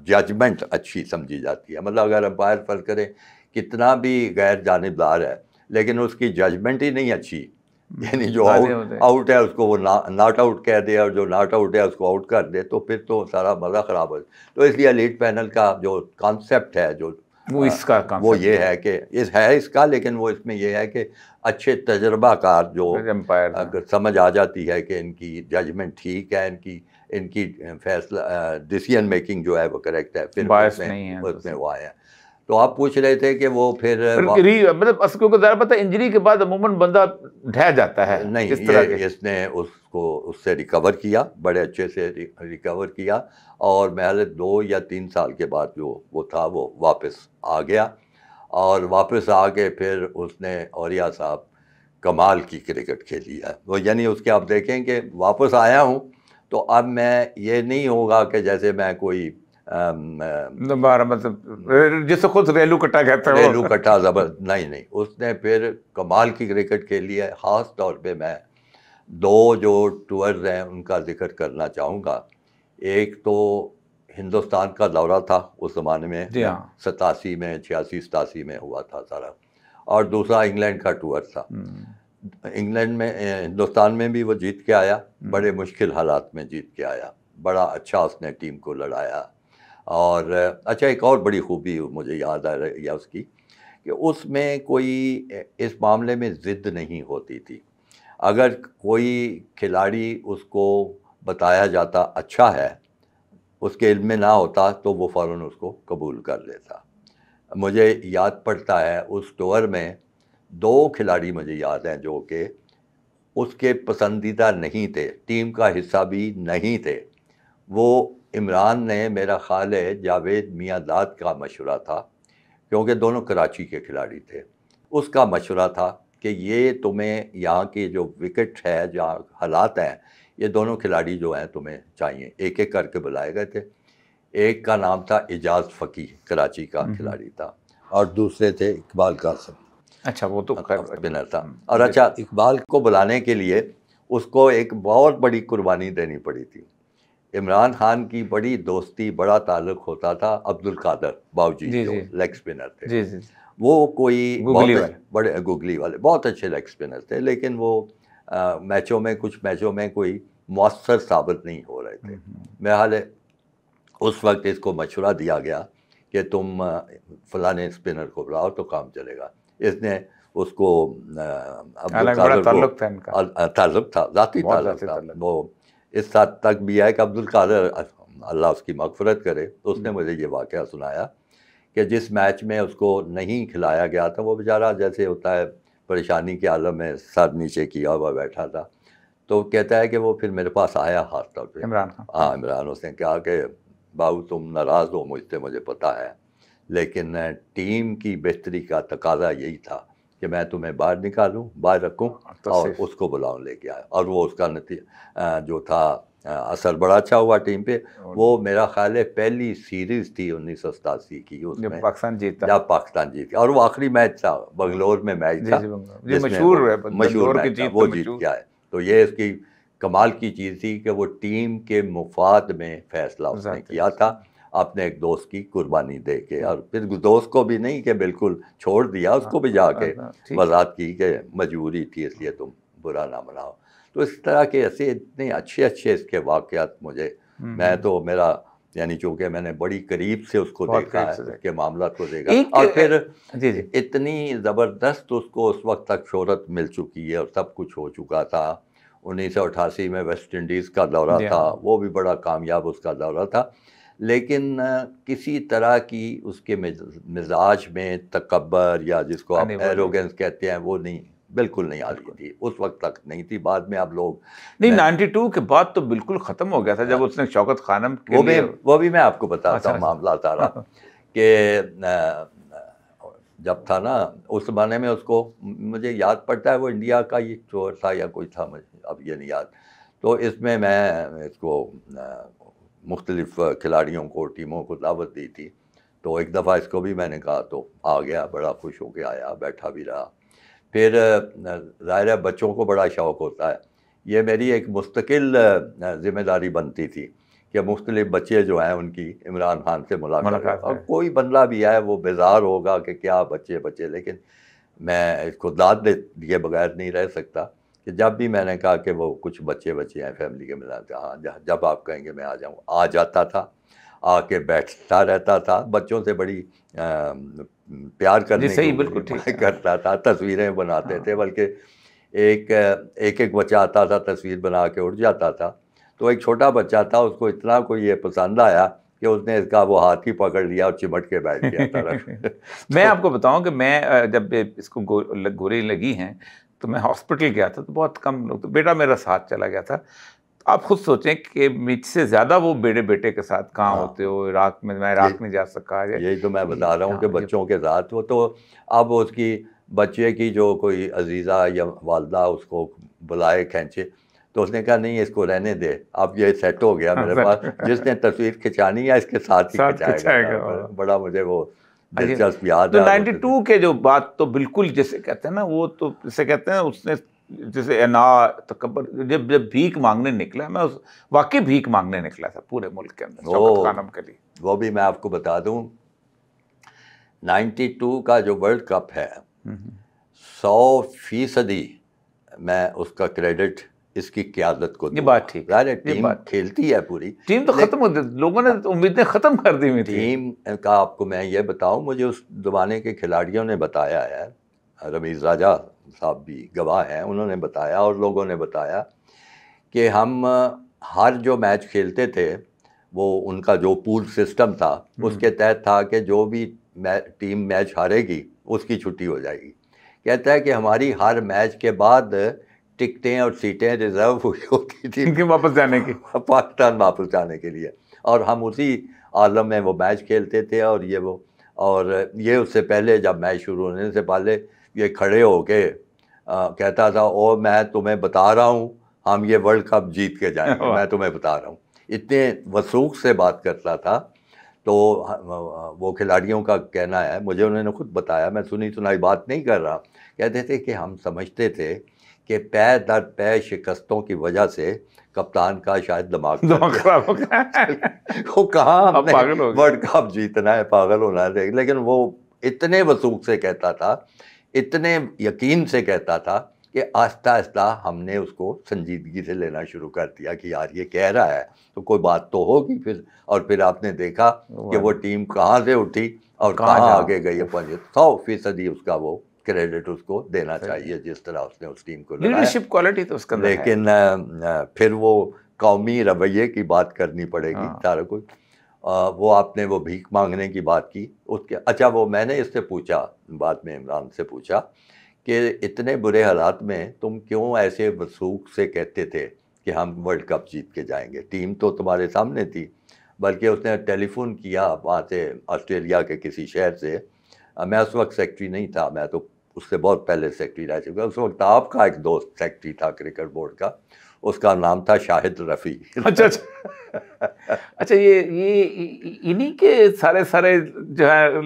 जजमेंट अच्छी समझी जाती है। मतलब अगर अंपायर फर्ज करें कितना भी गैर जानिबदार है लेकिन उसकी जजमेंट ही नहीं अच्छी, यानी जो आउट है उसको वो नॉट आउट कह दे और जो नॉट आउट है उसको आउट कर दे, तो फिर तो सारा मज़ा ख़राब हो। तो इसलिए एलीट पैनल का जो कॉन्सेप्ट है जो वो ये है कि इसका, लेकिन वो इसमें ये है कि अच्छे तजर्बाकार जो अगर समझ आ जाती है कि इनकी जजमेंट ठीक है, इनकी फैसला डिसीजन मेकिंग जो है वो करेक्ट है, फिर उसमें वो आए हैं। तो आप पूछ रहे थे कि वो फिर मतलब असको को ज़रा पता, इंजरी के बाद अमूमन बंदा ढह जाता है, नहीं, किस तरह के इसने उसको उससे रिकवर किया, बड़े अच्छे से रिकवर किया, और महज 2 या 3 साल के बाद जो वो था वो वापस आ गया, और वापस आके फिर उसने औरिया साहब कमाल की क्रिकेट खेली है वो। यानी उसके आप देखें कि वापस आया हूँ तो अब मैं ये नहीं होगा कि जैसे मैं कोई मतलब जिसको खुद रेलू कट्टा कहते हैं, रेलू कट्टा जबरदस्त नहीं, उसने फिर कमाल की क्रिकेट खेली है। ख़ास तौर पे मैं 2 जो टूर्स हैं उनका जिक्र करना चाहूँगा। एक तो हिंदुस्तान का दौरा था उस ज़माने में, 87 में 86-87 में हुआ था सारा, और दूसरा इंग्लैंड का टूर था। इंग्लैंड में हिंदुस्तान में भी वो जीत के आया, बड़े मुश्किल हालात में जीत के आया, बड़ा अच्छा उसने टीम को लड़ाया। और अच्छा, एक और बड़ी खूबी मुझे याद आ रही है उसकी कि उसमें कोई इस मामले में ज़िद नहीं होती थी। अगर कोई खिलाड़ी उसको बताया जाता अच्छा है, उसके इल्म में ना होता तो वो फ़ौरन उसको कबूल कर लेता। मुझे याद पड़ता है उस टूर में 2 खिलाड़ी मुझे याद हैं जो कि उसके पसंदीदा नहीं थे, टीम का हिस्सा भी नहीं थे। वो इमरान ने, मेरा ख़्याल है जावेद मियांदाद का मशवरा था, क्योंकि दोनों कराची के खिलाड़ी थे। उसका मशवरा था कि ये तुम्हें यहाँ की जो विकेट है, जहाँ हालात हैं, ये दोनों खिलाड़ी जो हैं तुम्हें चाहिए। एक एक करके बुलाए गए थे। एक का नाम था इजाज़ फ़की, कराची का खिलाड़ी था, और दूसरे थे इकबाल कासिम। अच्छा, वो तो स्पिनर था। और अच्छा, इकबाल को बुलाने के लिए उसको एक बहुत बड़ी कुर्बानी देनी पड़ी थी। इमरान खान की बड़ी दोस्ती, बड़ा ताल्लुक़ होता था अब्दुल कादर बावजी, जो लेग स्पिनर थे। वो कोई बहुत बड़े गुगली वाले बहुत अच्छे लेग स्पिनर थे, लेकिन वो मैचों में, कुछ मैचों में कोई मौसर साबित नहीं हो रहे थे। बहरहाल उस वक्त इसको मशवरा दिया गया कि तुम फलाने स्पिनर को बुलाओ तो काम चलेगा। इसने उसको ताल्लुक़ था, ज़ाती ताल्लुक़ था। वो इस हद तक भी है कि अब्दुल कादर, अल्लाह उसकी मग़फ़िरत करे, तो उसने मुझे ये वाक़या सुनाया कि जिस मैच में उसको नहीं खिलाया गया था, वो बेचारा जैसे होता है परेशानी के आलम में सर नीचे किया हुआ बैठा था। तो कहता है कि वो फिर मेरे पास आया खास तौर पे, इमरान खान। हाँ इमरान, उसने कहा कि बाबू तुम नाराज़ हो मुझसे, मुझे पता है, लेकिन टीम की बेहतरी का तकाजा यही था कि मैं तुम्हें बाहर निकालूं, बाहर रखूं और उसको बुलाऊं, लेके आया। और वो उसका नतीजा जो था, असर बड़ा अच्छा हुआ टीम पे। वो मेरा ख्याल है पहली सीरीज़ थी 1987 की, उसमें पाकिस्तान जीता, जब पाकिस्तान जीत गया, और वो आखिरी मैच था, बंगलोर में मैच था, मशहूर मैच था, वो जीत गया है। तो ये इसकी कमाल की चीज़ थी कि वो टीम के मुफाद में फैसला उसने किया था, अपने एक दोस्त की कुर्बानी दे के, और फिर दोस्त को भी नहीं कि बिल्कुल छोड़ दिया, उसको भी जाके वजाहत की कि मजबूरी थी इसलिए तुम बुरा ना मनाओ। तो इस तरह के ऐसे इतने अच्छे अच्छे इसके वाक़यात मुझे, मैं तो मेरा यानी चूँकि मैंने बड़ी करीब से उसको देखा है, उसके मामला को देखा, और फिर इतनी ज़बरदस्त उसको उस वक्त तक शोहरत मिल चुकी है और सब कुछ हो चुका था। 1988 में वेस्ट इंडीज़ का दौरा था, वो भी बड़ा कामयाब उसका दौरा था, लेकिन किसी तरह की उसके मिजाज में तकब्बर या जिसको आप एरोगेंस कहते हैं वो नहीं, बिल्कुल नहीं आ रही थी, उस वक्त तक नहीं थी। बाद में आप लोग नहीं, 92 के बाद तो बिल्कुल ख़त्म हो गया था जब उसने शौकत खानम के लिए, वो भी मैं आपको बताता हूँ मामला सारा कि जब था ना उस ज़माने में, उसको मुझे याद पड़ता है वो इंडिया का ये चोर था या कोई था, मुझे अब ये नहीं याद। तो इसमें मैं इसको मुख्तलिफ खिलाड़ियों को, टीमों को दावत दी थी, तो एक दफ़ा इसको भी मैंने कहा, तो आ गया, बड़ा खुश होके आया, बैठा भी रहा। फिर ज़ाहिर है बच्चों को बड़ा शौक़ होता है, ये मेरी एक मुस्तकिल ज़िम्मेदारी बनती थी कि मुख्तलिफ बच्चे जो हैं उनकी इमरान खान से मुलाकात, और कोई बंदा भी आए वो बेजार होगा कि क्या बच्चे, लेकिन मैं इसको दाद दिए बगैर नहीं रह सकता कि जब भी मैंने कहा कि वो कुछ बच्चे हैं फैमिली के मिला, हाँ जब आप कहेंगे मैं आ जाऊँ, आ जाता था, आके बैठता रहता था, बच्चों से बड़ी प्यार करने की करता था, तस्वीरें बनाते थे, बल्कि एक बच्चा आता था, तस्वीर बना के उड़ जाता था। तो एक छोटा बच्चा था, उसको इतना कोई ये पसंद आया कि उसने इसका वो हाथ ही पकड़ लिया और चिमट के बैठ गया था। मैं आपको बताऊं कि मैं जब इसको गोली लगी हैं तो मैं हॉस्पिटल गया था, तो बहुत कम लोग, तो बेटा मेरा साथ चला गया था। आप खुद सोचें कि मुझसे ज़्यादा वो बेटे के साथ कहाँ होते हो, इराक में, मैं इराक नहीं जा सका। यही तो मैं बता रहा हूँ कि बच्चों के साथ वो, तो अब उसकी बच्चे की जो कोई अजीज़ा या वालदा उसको बुलाए खींचे, तो उसने कहा नहीं इसको रहने दे, अब ये सेट हो गया मेरे पास, जिसने तस्वीर खिंचानी है इसके साथ ही खिंचाएगा। बड़ा मुझे वो दिलचस्प याद है। तो 92 के जो बात तो बिल्कुल जैसे कहते हैं ना, वो तो जैसे कहते हैं उसने जैसे अना तकब्बर, जब भीख मांगने निकला, मैं वाकई भीख मांगने निकला था पूरे मुल्क के अंदर शौकत खानम के लिए। वो भी मैं आपको बता दूं, 92 का जो वर्ल्ड कप है 100% मैं उसका क्रेडिट इसकी क़यादत को दूंगा। ये बात ठीक है, टीम खेलती है, पूरी टीम तो खत्म हो गई, लोगों ने उम्मीदें खत्म कर दी हुई थी टीम का। आपको मैं ये बताऊं, मुझे उस ज़माने के खिलाड़ियों ने बताया है, रमीज़ राजा साहब भी गवाह हैं, उन्होंने बताया और लोगों ने बताया कि हम हर जो मैच खेलते थे वो उनका जो पूल सिस्टम था उसके तहत था कि जो भी टीम मैच हारेगी उसकी छुट्टी हो जाएगी। कहता है कि हमारी हर मैच के बाद टिकटें और सीटें रिज़र्व हुई होती थी वापस जाने की, पाकिस्तान वापस जाने के लिए, और हम उसी आलम में वो मैच खेलते थे। और ये उससे पहले जब मैच शुरू होने से पहले ये खड़े होके कहता था, ओ मैं तुम्हें बता रहा हूँ हम ये वर्ल्ड कप जीत के जाएंगे, मैं तुम्हें बता रहा हूँ। इतने वसूख से बात करता था। तो वो खिलाड़ियों का कहना है, मुझे उन्होंने खुद बताया, मैं सुनी सुनाई बात नहीं कर रहा, कहते थे कि हम समझते थे कि पैर दर पैर शिकस्तों की वजह से कप्तान का शायद दिमाग खराब हो गया वो कहाँ हमने वर्ल्ड कप जीतना है, पागल होना है। लेकिन वो इतने वसूख से कहता था, इतने यकीन से कहता था कि आहिस्ता आहिस्ता हमने उसको संजीदगी से लेना शुरू कर दिया कि यार ये कह रहा है तो कोई बात तो होगी फिर। और फिर आपने देखा कि वो टीम कहाँ से उठी और कहाँ आगे गई। 100% उसका वो क्रेडिट उसको देना चाहिए, जिस तरह उसने उस टीम को लीडरशिप क्वालिटी तो उसका। लेकिन फिर वो कौमी रवैये की बात करनी पड़ेगी सारा कुछ। वो आपने वो भीख मांगने की बात की उसके, अच्छा वो मैंने इससे पूछा, बाद में इमरान से पूछा कि इतने बुरे हालात में तुम क्यों ऐसे वसूख से कहते थे कि हम वर्ल्ड कप जीत के जाएंगे, टीम तो तुम्हारे सामने थी। बल्कि उसने टेलीफोन किया वहाँ से, ऑस्ट्रेलिया के किसी शहर से। मैं उस वक्त सेक्रेटरी नहीं था, मैं तो उससे बहुत पहले सेक्रेटरी रह चुका। उस वक्त आपका एक दोस्त सेक्रेटरी था क्रिकेट बोर्ड का, उसका नाम था शाहिद रफ़ी। अच्छा अच्छा। अच्छा, ये इन्हीं के सारे सारे जो है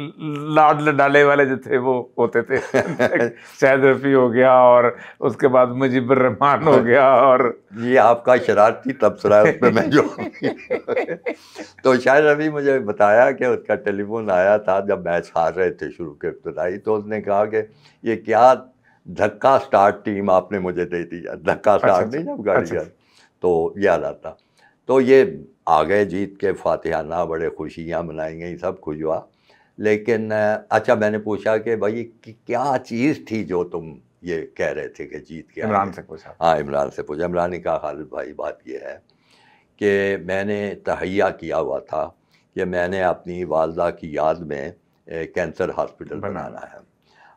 लाड लडाले वाले जो थे वो होते थे। शाहिद रफ़ी हो गया और उसके बाद मुजीबुर रहमान हो गया, और ये आपका शरारती तबसरा है, उस पर मैं जो तो शाहिद रफ़ी मुझे बताया कि उसका टेलीफोन आया था जब मैच हार रहे थे शुरू के इब्तदाई, तो उसने कहा कि ये क्या धक्का स्टार्ट टीम आपने मुझे दे दी, धक्का स्टार्ट नहीं जब गाड़ी का, तो ये हालात था। तो ये आ गए जीत के, फातिहाना, बड़े खुशियाँ मनाई गई, सब खुश हुआ। लेकिन अच्छा मैंने पूछा कि भाई कि क्या चीज़ थी जो तुम ये कह रहे थे कि जीत के इमरान आएंगे? से पूछा। हाँ, इमरान से पूछा। इमरान ने कहा खालिद भाई बात ये है कि मैंने तहैया किया हुआ था कि मैंने अपनी वालदा की याद में कैंसर हॉस्पिटल बनाना है,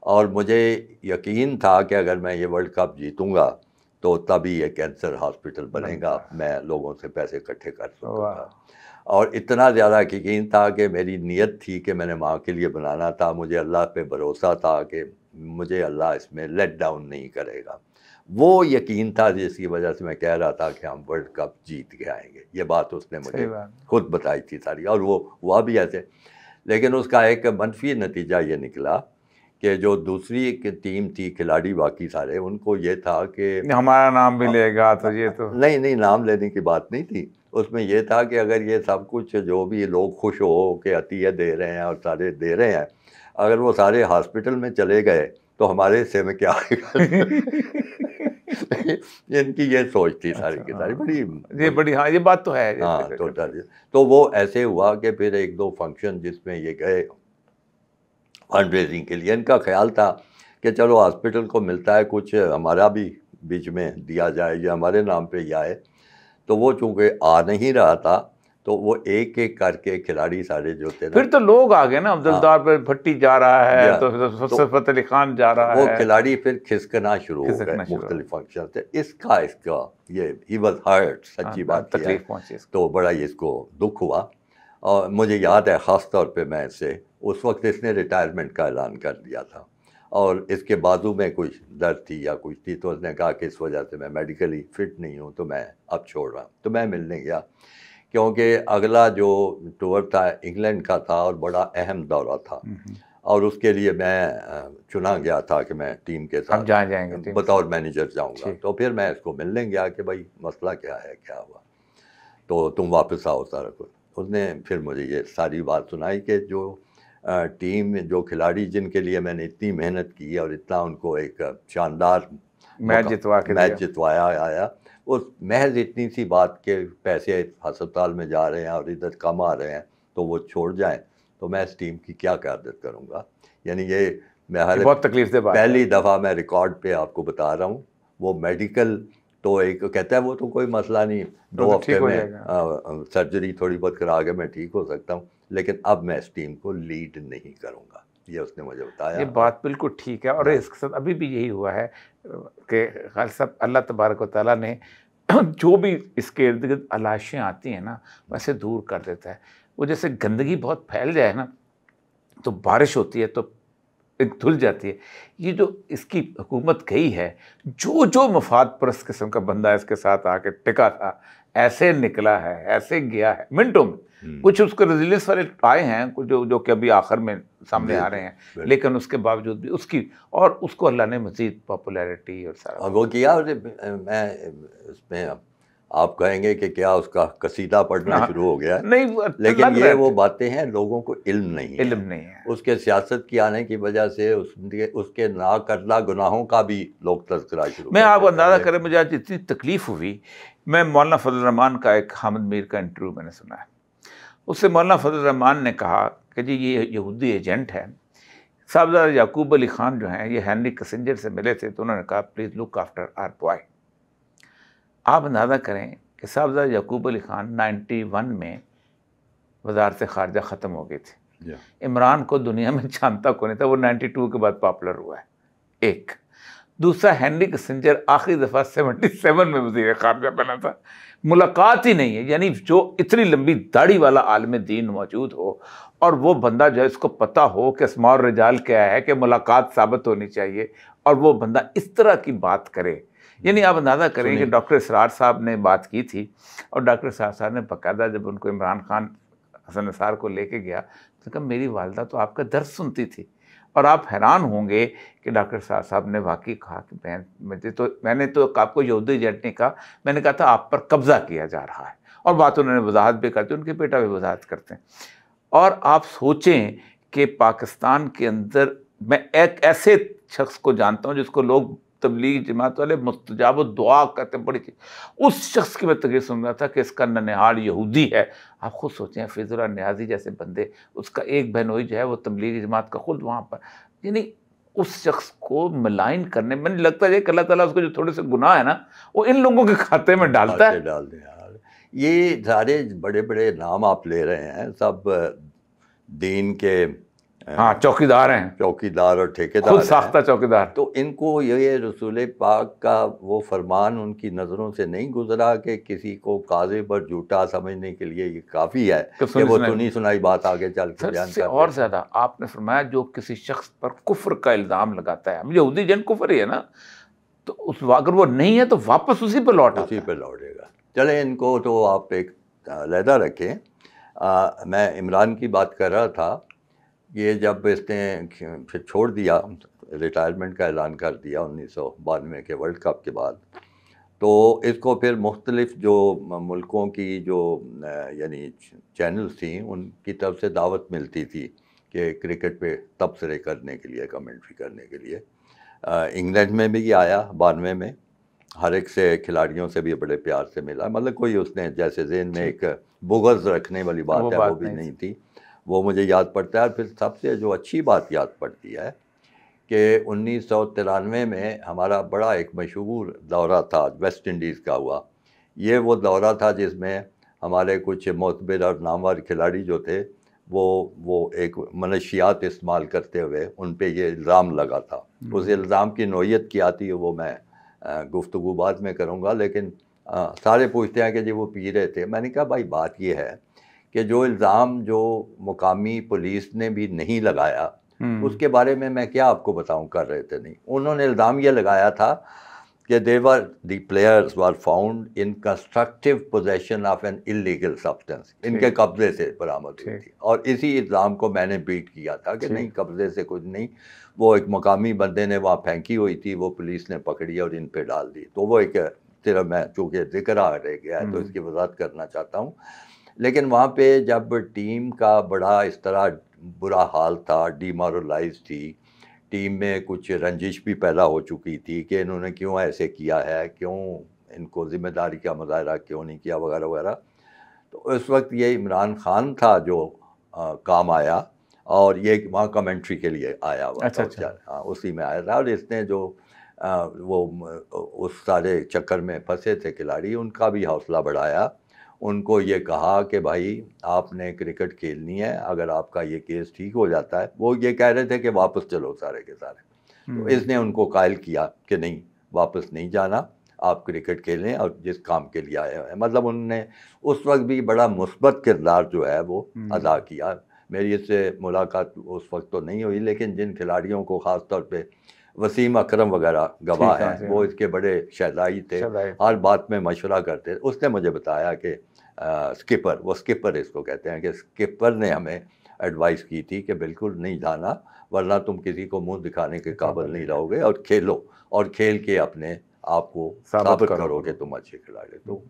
और मुझे यकीन था कि अगर मैं ये वर्ल्ड कप जीतूंगा तो तभी ये कैंसर हॉस्पिटल बनेगा, मैं लोगों से पैसे इकट्ठे कर सकूँगा। और इतना ज़्यादा यकीन था कि मेरी नीयत थी कि मैंने माँ के लिए बनाना था, मुझे अल्लाह पे भरोसा था कि मुझे अल्लाह इसमें लेट डाउन नहीं करेगा। वो यकीन था जिसकी वजह से मैं कह रहा था कि हम वर्ल्ड कप जीत के आएंगे। ये बात उसने मुझे खुद बताई थी सारी, और वो हुआ भी ऐसे। लेकिन उसका एक मनफी नतीजा ये निकला कि जो दूसरी एक टीम थी, खिलाड़ी बाकी सारे, उनको ये था कि हमारा नाम भी लेगा, तो ये तो नहीं नहीं, नाम लेने की बात नहीं थी। उसमें ये था कि अगर ये सब कुछ जो भी लोग खुश हो के अतिया दे रहे हैं और सारे दे रहे हैं, अगर वो सारे हॉस्पिटल में चले गए तो हमारे हिस्से में क्या आएगा? इनकी ये सोच थी सारी की सारी, बड़ी हाँ, ये बात तो है। हाँ, तो वो ऐसे हुआ कि फिर एक दो फंक्शन जिसमें ये गए फंड रेजिंग के लिए, इनका ख्याल था कि चलो हॉस्पिटल को मिलता है कुछ, हमारा भी बीच में दिया जाए या हमारे नाम पे ही आए। तो वो चूँकि आ नहीं रहा था, तो वो एक एक करके खिलाड़ी सारे जो थे ना, फिर तो लोग आ गए ना, अब्दुल्दार पे भट्टी जा रहा है, तो सरफत अली खान जा रहा है, वो खिलाड़ी फिर खिसकना शुरू हो गए मुख्तलिफ फंक्शन से। इसका ये ही वॉज हर्ट, सच्ची बात तकलीफ पहुंची, तो बड़ा ही इसको दुख हुआ। और मुझे याद है ख़ास तौर पे मैं इससे, उस वक्त इसने रिटायरमेंट का ऐलान कर दिया था और इसके बाजू में कुछ दर्द थी या कुछ थी, तो उसने कहा कि इस वजह से मैं मेडिकली फिट नहीं हूँ, तो मैं अब छोड़ रहा हूँ। तो मैं मिलने गया, क्योंकि अगला जो टूर था इंग्लैंड का था और बड़ा अहम दौरा था, और उसके लिए मैं चुना गया था कि मैं टीम के साथ जाएंगे, बतौर मैनेजर जाऊंगा। तो फिर मैं इसको मिलने गया कि भाई मसला क्या है, क्या हुआ, तो तुम वापस आओ सारा कुछ। उसने फिर मुझे ये सारी बात सुनाई कि जो टीम में जो खिलाड़ी जिनके लिए मैंने इतनी मेहनत की और इतना उनको एक शानदार मैच जितवाया आया, उस महज इतनी सी बात के पैसे अस्पताल में जा रहे हैं और इधर कम आ रहे हैं, तो वो छोड़ जाएं, तो मैं इस टीम की क्या क़यादत करूँगा। यानी ये मैं बहुत तकलीफ से बात, पहली दफ़ा मैं रिकॉर्ड पे आपको बता रहा हूँ। वो मेडिकल तो एक कहता है वो तो कोई मसला नहीं, 2 हफ्ते में सर्जरी थोड़ी बहुत करा के मैं ठीक हो सकता हूँ, लेकिन अब मैं इस टीम को लीड नहीं करूँगा, ये उसने मुझे बताया। ये बात बिल्कुल ठीक है, और इसके साथ अभी भी यही हुआ है कि खालिद साहब, अल्लाह तबारक व तआला ने जो भी इसके इर्द गिर्द अलाशियाँ आती हैं ना, वैसे दूर कर देता है। वो जैसे गंदगी बहुत फैल जाए ना, तो बारिश होती है तो एक धुल जाती है। ये जो इसकी हुकूमत गई है, जो मफाद परस्त किस्म का बंदा इसके साथ आके टिका था, ऐसे निकला है, ऐसे गया है मिनटों में। कुछ उसके रेजिलियंस वाले आए हैं, कुछ जो कि अभी आखिर में सामने आ रहे हैं, लेकिन उसके बावजूद भी उसको अल्लाह ने मजीद पॉपुलैरिटी और सारा वो किया। मैं इसमें आप कहेंगे कि क्या उसका कसीदा पढ़ना शुरू हो गया, नहीं, लेकिन ये वो बातें हैं, लोगों को इल्म नहीं है। उसके सियासत की आने की वजह से उसके ना करला गुनाहों का भी लोग तज़किरा शुरू। मैं आपको अंदाज़ा करें, मुझे आज इतनी तकलीफ़ हुई। मैं मौलाना फजल रहमान का एक हामिद मीर का इंटरव्यू मैंने सुना है। उससे मौलाना फजल रहमान ने कहा कि जी ये यहूदी एजेंट है। साहबजादा याकूब अली ख़ान जो हैं, ये हेनरी किसिंजर से मिले थे, तो उन्होंने कहा please look after our boy. आप अंदाज़ा करें कि साहबजादा याकूब अली ख़ान 91 में वजारत ख़ारजा ख़त्म हो गई थी। इमरान को दुनिया में जानता को नहीं था, वो 92 के बाद पॉपुलर हुआ है। एक दूसरा, हेनरी किसिंजर आखिरी दफ़ा 77 में वज़ीर ख़ारजा बना था, मुलाकात ही नहीं है। यानी जो इतनी लंबी दाढ़ी वाला आलिम दीन मौजूद हो और वो बंदा जो है इसको पता हो कि अस्मा और रिजाल क्या है, कि मुलाकात साबित होनी चाहिए, और वो बंदा इस तरह की बात करे। यानी आप अंदाज़ा करें कि डॉक्टर इसरार साहब ने बात की थी, और डॉक्टर इसरार साहब ने बाकायदा जब उनको इमरान खान हसन निसार को लेके गया तो कहा मेरी वालदा तो आपका दर्द सुनती थी। और आप हैरान होंगे कि डॉक्टर इसरार साहब ने वाकई कहा कि मैंने तो आपको यहूदी एजेंट ने कहा, मैंने कहा था आप पर कब्ज़ा किया जा रहा है। और बात उन्होंने वजाहत भी करती, उनके बेटा भी वजाहत करते हैं। और आप सोचें कि पाकिस्तान के अंदर मैं एक ऐसे शख्स को जानता हूँ जिसको लोग तबलीग जमात वाले मुस्तजाब दुआ कहते हैं, बड़ी चीज, उस शख्स की मैं तकरीर सुन रहा था कि इसका ननिहाल यहूदी है। आप खुद सोचें, फिजुर नियाजी जैसे बंदे, उसका एक बहनोई जो है वो तबलीग जमात का खुद वहाँ पर, यानी उस शख्स को मलाइन करने में लगता है कि अल्लाह ताला उसको जो थोड़े से गुनाह है ना वो इन लोगों के खाते में डालता है। डाल दे यार। ये सारे बड़े बड़े नाम आप ले रहे हैं, सब दीन के हाँ चौकीदार हैं, चौकीदार और ठेकेदार, खुद साख्ता चौकीदार। तो इनको ये रसूल पाक का वो फरमान उनकी नज़रों से नहीं गुजरा कि किसी को काज़िब पर झूठा समझने के लिए ये काफ़ी है कि वो सुनी सुनाई बात आगे चल के बयान कर। और ज़्यादा आपने फरमाया जो किसी शख्स पर कुफ्र का इल्ज़ाम लगाता है, यहूदी जन कुफ्र ही है ना, तो उस अगर वो नहीं है तो वापस उसी पर लौटेगा। चले, इनको तो आप एक अलहदा रखें। मैं इमरान की बात कर रहा था। ये जब इसने फिर छोड़ दिया, रिटायरमेंट का ऐलान कर दिया 1992 के वर्ल्ड कप के बाद, तो इसको फिर मुख्तलिफ जो मुल्कों की जो यानी चैनल्स थी उनकी तरफ से दावत मिलती थी कि क्रिकेट पे तबसरे करने के लिए, कमेंट्री करने के लिए। इंग्लैंड में भी आया 92 में, हर एक से खिलाड़ियों से भी बड़े प्यार से मिला, मतलब कोई उसने जैसे ज़हन में एक बुग़्ज़ रखने वाली बात है वो भी नहीं थी, वो मुझे याद पड़ता है। फिर सबसे जो अच्छी बात याद पड़ती है कि 1993 में हमारा बड़ा एक मशहूर दौरा था, वेस्ट इंडीज़ का हुआ। ये वो दौरा था जिसमें हमारे कुछ मोतबर और नामवर खिलाड़ी जो थे वो एक मनशियात इस्तेमाल करते हुए उन पे ये इल्ज़ाम लगा था। उस इल्ज़ाम की नौयत क्या थी वो मैं गुफ्तगू बाद में करूँगा, लेकिन सारे पूछते हैं कि जी वो पी रहे थे। मैंने कहा भाई बात ये है कि जो इल्ज़ाम जो मुकामी पुलिस ने भी नहीं लगाया उसके बारे में मैं क्या आपको बताऊं, कर रहे थे नहीं। उन्होंने इल्ज़ाम ये लगाया था कि the players were found in constructive possession of an illegal substance, इनके कब्जे से बरामद हुई थी। और इसी इल्ज़ाम को मैंने बीट किया था कि नहीं, कब्जे से कुछ नहीं, वो एक मुकामी बंदे ने वहाँ फेंकी हुई थी, वो पुलिस ने पकड़ी और इन पे डाल दी। तो वो एक सिर्फ मैं चूँकि जिक्र आ रह गया है तो इसकी वजाहत करना चाहता हूँ। लेकिन वहाँ पे जब टीम का बड़ा इस तरह बुरा हाल था, डिमोरलाइज थी टीम में, कुछ रंजिश भी पैदा हो चुकी थी कि इन्होंने क्यों ऐसे किया है, क्यों इनको ज़िम्मेदारी का मुजाहरा क्यों नहीं किया वगैरह वगैरह। तो उस वक्त ये इमरान खान था जो काम आया और ये वहाँ कमेंट्री के लिए आया हुआ था। हाँ, उसी में आया था। और इसने जो वो उस सारे चक्कर में फंसे थे खिलाड़ी, उनका भी हौसला बढ़ाया, उनको ये कहा कि भाई आपने क्रिकेट खेलनी है, अगर आपका ये केस ठीक हो जाता है। वो ये कह रहे थे कि वापस चलो सारे के सारे, तो इसने उनको कायल किया कि नहीं, वापस नहीं जाना, आप क्रिकेट खेलें और जिस काम के लिए आए हैं। मतलब उन्होंने उस वक्त भी बड़ा मुस्बत किरदार जो है वो अदा किया। मेरी इससे मुलाकात उस वक्त तो नहीं हुई, लेकिन जिन खिलाड़ियों को ख़ास तौर पे वसीम अकरम वगैरह गवाह हैं, वो इसके बड़े शहदाई थे, हर बात में मशवरा करते। उसने मुझे बताया कि स्किपर, वो स्किपर इसको कहते हैं, कि स्किपर ने हमें एडवाइस की थी कि बिल्कुल नहीं जाना, वरना तुम किसी को मुंह दिखाने के काबिल नहीं रहोगे, और खेलो और खेल के अपने आप को साबित करो कि तुम अच्छे खिलाड़ी। तो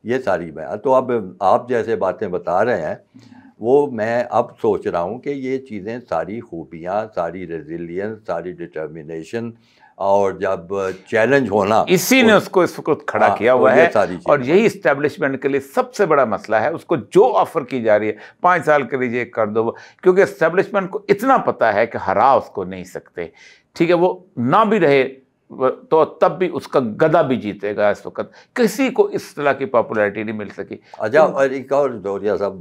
ये सारी मैं तो अब आप जैसे बातें बता रहे हैं वो मैं अब सोच रहा हूँ कि ये चीज़ें सारी खूबियाँ, सारी रेजिलियंस, सारी डिटर्मिनेशन और जब चैलेंज होना, इसी ने उसको इस वक्त खड़ा किया हुआ है। और यही इस्टेब्लिशमेंट के लिए सबसे बड़ा मसला है। उसको जो ऑफर की जा रही है 5 साल के लिए कर दो, क्योंकि इस्टेब्लिशमेंट को इतना पता है कि हरा उसको नहीं सकते। ठीक है, वो ना भी रहे तो तब भी उसका गधा भी जीतेगा। इस वक्त किसी को इस तरह की पॉपुलैरिटी नहीं मिल सकी। अच्छा, और एक और दौरिया साहब,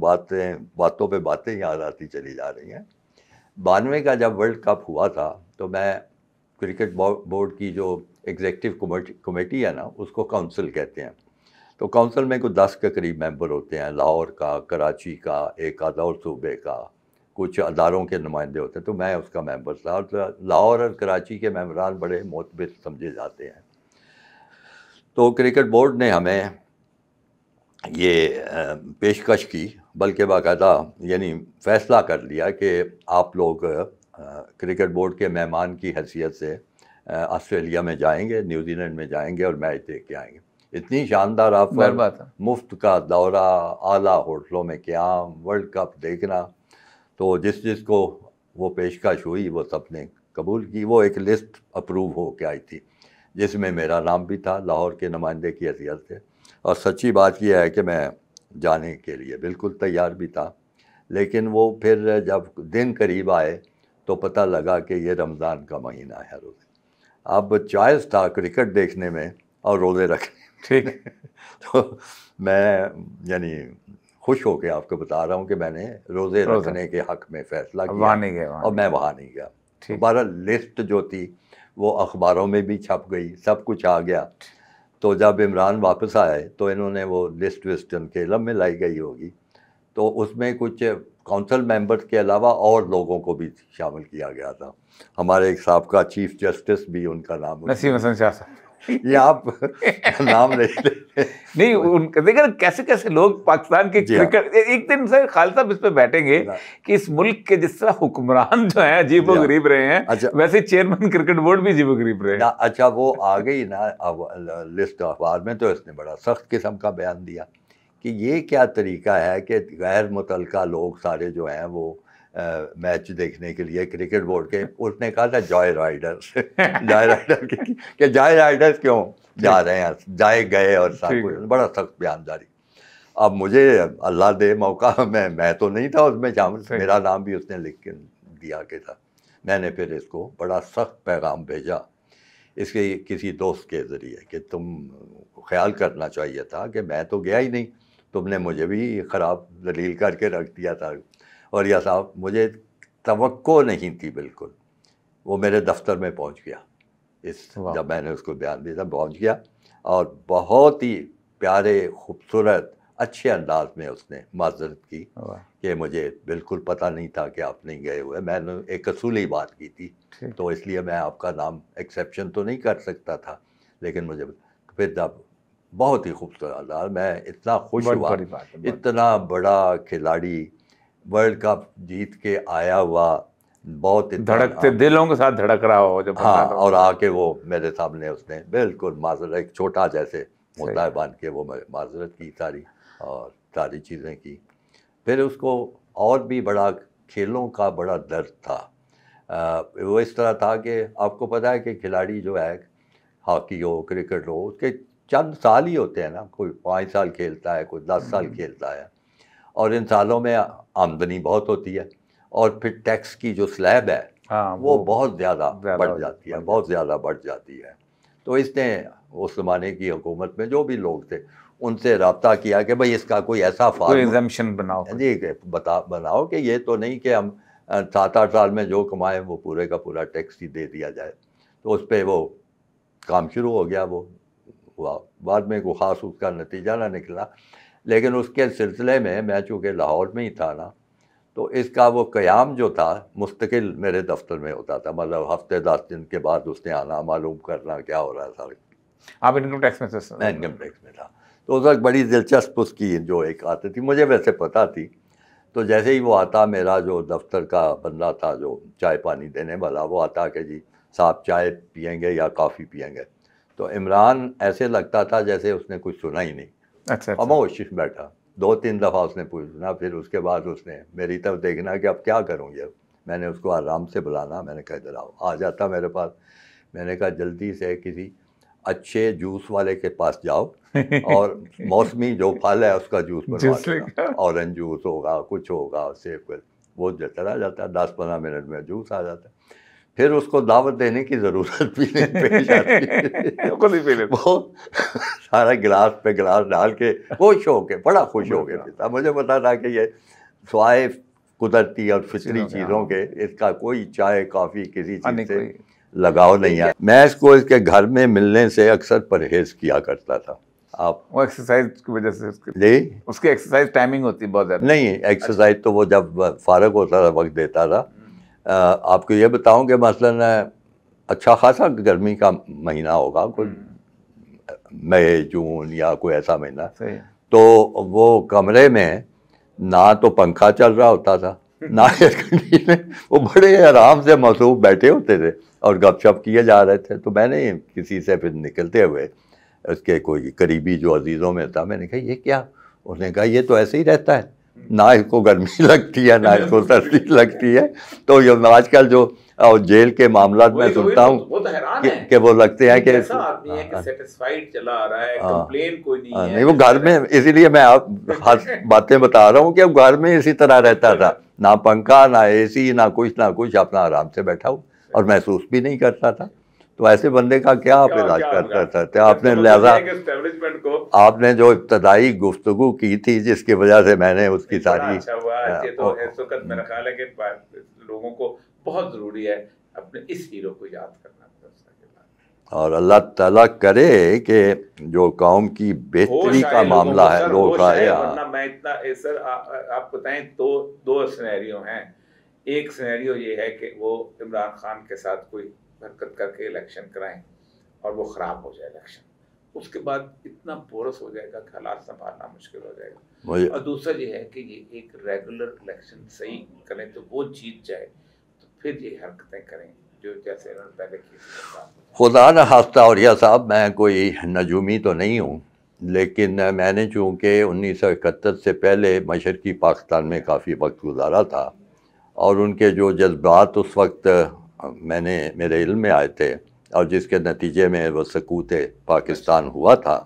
बातों पे बातें याद आती चली जा रही हैं। 92 का जब वर्ल्ड कप हुआ था तो मैं क्रिकेट बोर्ड की जो एग्जीक्यूटिव कमेटी है ना, उसको काउंसिल कहते हैं। तो काउंसिल में कुछ 10 के करीब मेंबर होते हैं, लाहौर का, कराची का, एक आधा और सूबे का, कुछ अदारों के नुमाइंदे होते हैं। तो मैं उसका मेंबर था, और लाहौर और कराची के मेंबरान बड़े मोतबर समझे जाते हैं। तो क्रिकेट बोर्ड ने हमें ये पेशकश की, बल्कि बाकायदा यानी फ़ैसला कर लिया कि आप लोग क्रिकेट बोर्ड के मेहमान की हैसियत से ऑस्ट्रेलिया में जाएंगे, न्यूजीलैंड में जाएंगे और मैच देख के आएंगे। इतनी शानदार ऑफर, मुफ्त का दौरा, आला होटलों में क़याम, वर्ल्ड कप देखना। तो जिस जिसको वो पेशकश हुई वो सब ने कबूल की। वो एक लिस्ट अप्रूव हो के आई थी जिसमें मेरा नाम भी था लाहौर के नुमाइंदे की हैसियत से। और सच्ची बात यह है कि मैं जाने के लिए बिल्कुल तैयार भी था, लेकिन वो फिर जब दिन करीब आए तो पता लगा कि ये रमज़ान का महीना है रोज़े। अब चॉइस था क्रिकेट देखने में और रोज़े रखने। ठीक। तो मैं यानी खुश होकर आपको बता रहा हूँ कि मैंने रोज़े रखने के हक़ में फ़ैसला किया और मैं वहाँ नहीं गया। दोबारा लिस्ट जो थी वो अखबारों में भी छप गई, सब कुछ आ गया। तो जब इमरान वापस आए तो इन्होंने वो लिस्ट विस्ट उनके इल्म में लाई गई होगी, तो उसमें कुछ काउंसिल मेंबर्स के अलावा और लोगों को भी शामिल किया गया था। हमारे एक साबका चीफ जस्टिस भी, उनका नाम नसीम हसन शाह साहब, ये आप नाम नहीं उनका देखिए कैसे कैसे लोग पाकिस्तान के क्रिकेट। एक दिन सर खालिद साहब इस पे बैठेंगे कि इस मुल्क के जिस तरह हुक्मरान जो हैं अजीबो गरीब रहे हैं, अच्छा, वैसे चेयरमैन क्रिकेट बोर्ड भी अजीबो गरीब रहे हैं। अच्छा, वो आ गई ना अब लिस्ट अखबार में, तो इसने बड़ा सख्त किस्म का बयान दिया कि ये क्या तरीका है कि गैर मुतल्लिका लोग सारे जो हैं वो मैच देखने के लिए क्रिकेट बोर्ड के, उसने कहा था जॉय राइडर्स जॉय राइडर के जॉय राइडर्स क्यों जा रहे हैं, जाए गए और सब कुछ, बड़ा सख्त बयान जारी। अब मुझे अल्लाह दे मौका, मैं तो नहीं था उसमें शामिल, मेरा नाम भी उसने लिख के दिया कि था। मैंने फिर इसको बड़ा सख्त पैगाम भेजा इसके किसी दोस्त के ज़रिए कि तुम ख्याल करना चाहिए था कि मैं तो गया ही नहीं, तुमने मुझे भी ख़राब दलील करके रख दिया था। और या साहब मुझे तवक्को नहीं थी बिल्कुल। वो मेरे दफ्तर में पहुंच गया, जब मैंने उसको बयान दिया पहुंच गया, और बहुत ही प्यारे खूबसूरत अच्छे अंदाज में उसने माजरत की कि मुझे बिल्कुल पता नहीं था कि आप नहीं गए हुए, मैंने एक असूली बात की थी, तो इसलिए मैं आपका नाम एक्सेप्शन तो नहीं कर सकता था, लेकिन मुझे फिर जब बहुत ही खूबसूरत अंदाज, मैं इतना खुश हुआ, इतना बड़ा खिलाड़ी वर्ल्ड कप जीत के आया हुआ, बहुत धड़कते दिलों के साथ धड़क रहा हो जब, हाँ, और आके वो मेरे सामने उसने बिल्कुल माजरत, एक छोटा जैसे होता है बांध के वो माजरत की सारी, और सारी चीज़ें की। फिर उसको और भी बड़ा खेलों का बड़ा दर्द था। वो इस तरह था कि आपको पता है कि खिलाड़ी जो है, हॉकी हो, क्रिकेट हो, उसके चंद साल ही होते हैं ना, कोई 5 साल खेलता है, कोई 10 साल खेलता है, और इन सालों में आमदनी बहुत होती है, और फिर टैक्स की जो स्लैब है वो बहुत ज़्यादा बढ़ जाती है, बहुत ज़्यादा बढ़ जाती है। तो इसने उस ज़माने की हुकूमत में जो भी लोग थे उनसे रब्ता किया कि भाई इसका कोई ऐसा एग्जम्पशन बनाओ जी, बनाओ कि ये तो नहीं कि हम 7-8 साल में जो कमाए वो पूरे का पूरा टैक्स ही दे दिया जाए। तो उस पर वो काम शुरू हो गया, वो हुआ। बाद में कोई ख़ास उसका नतीजा ना निकला, लेकिन उसके सिलसिले में मैं चूँकि लाहौर में ही था ना, तो इसका वो क़याम जो था मुस्तकिल मेरे दफ्तर में होता था, मतलब हफ्ते 10 दिन के बाद उसने आना, मालूम करना क्या हो रहा है सारे। आप इनकम टैक्स में थे? मैं इनकम टैक्स में था। तो उस वक्त बड़ी दिलचस्प उसकी जो एक आदत थी, मुझे वैसे पता थी, तो जैसे ही वो आता, मेरा जो दफ्तर का बंदा था जो चाय पानी देने वाला, वो आता कि जी साहब चाय पियेंगे या कॉफ़ी पियेंगे, तो इमरान ऐसे लगता था जैसे उसने कुछ सुना ही नहीं। अच्छा, खामोश बैठा। 2-3 दफ़ा उसने पूछना, फिर उसके बाद उसने मेरी तरफ देखना कि अब क्या करूँगी। अब मैंने उसको आराम से बुलाना, मैंने कहा इधर आओ, आ जाता मेरे पास। मैंने कहा जल्दी से किसी अच्छे जूस वाले के पास जाओ और मौसमी जो फल है उसका जूस बनवा लेना, ऑरेंज जूस होगा, कुछ होगा, सेब, वो चला जाता है, 10-15 मिनट में जूस आ जाता है। फिर उसको दावत देने की ज़रूरत भी नहीं पेश आती। खुद ही पी लेते। वो सारा गिलास पे गिलास डाल के खुश हो के, बड़ा खुश हो के पीता। मुझे पता था कि ये स्वाए कुदरती और फितरी चीज़ों के, इसका कोई चाय कॉफ़ी किसी चीज़ से लगाव नहीं है। मैं इसको इसके घर में मिलने से अक्सर परहेज़ किया करता था। आप वो एक्सरसाइज की वजह से उसकी एक्सरसाइज टाइमिंग होती बहुत ज़्यादा। नहीं, एक्सरसाइज तो वो जब फारग होता था वक्त देता था। आपको ये बताऊं कि मसलन अच्छा खासा गर्मी का महीना होगा, कोई मई जून या कोई ऐसा महीना, तो वो कमरे में ना तो पंखा चल रहा होता था ना एयर कंडीशनर, वो बड़े आराम से मसरूफ बैठे होते थे और गपशप किए जा रहे थे। तो मैंने किसी से फिर निकलते हुए, उसके कोई करीबी जो अजीज़ों में था, मैंने कहा ये क्या? उसने कहा ये तो ऐसे ही रहता है, ना इसको गर्मी लगती है ना इसको सर्दी लगती है। तो ये आजकल जो जेल के मामला में सुनता हूँ कि वो लगते हैं कि सेटिस्फाइड चला आ रहा है, कंप्लेन कोई नहीं है। नहीं, वो घर में, इसीलिए मैं आप बातें बता रहा हूँ कि घर में इसी तरह रहता था, ना पंखा ना एसी ना कुछ, अपना आराम से बैठा हूँ और महसूस भी नहीं करता था। तो ऐसे बंदे का क्या आप इलाज कर सकते हैं? आपने लिहाजा आपने जो इब्तदाई गुफ्तगू की थी जिसकी वजह से मैंने उसकी सारी, अच्छा हुआ। ये तो इस वक्त मेरा ख्याल है कि लोगों को बहुत ज़रूरी है अपने इस हीरो को याद करना। और अल्लाह ताला करे कि जो कौम की बेहतरी का मामला है लोग आए। वरना मैं इतना सर आप बताएं, दो सिनेरियो हैं। एक सिनेरियो ये है कि वो इमरान खान के साथ कोई हरकत करके इलेक्शन कराएं और वो ख़राब हो जाए इलेक्शन, उसके बाद इतना बोरस हो जाएगा कि हालात संभालना मुश्किल हो जाएगा। और दूसरा ये है कि ये एक रेगुलर इलेक्शन सही करें तो वो जीत जाए, तो फिर ये हरकतें करें जो जैसे इन्होंने पहले की। खुदा न खास्ता औरिया साहब, मैं कोई नजूमी तो नहीं हूँ, लेकिन मैंने चूँकि 1971 से पहले मशरक़ी पाकिस्तान में काफ़ी वक्त गुजारा था और उनके जो जज्बात उस वक्त मेरे इल्म में आए थे और जिसके नतीजे में वो सकूत पाकिस्तान हुआ था,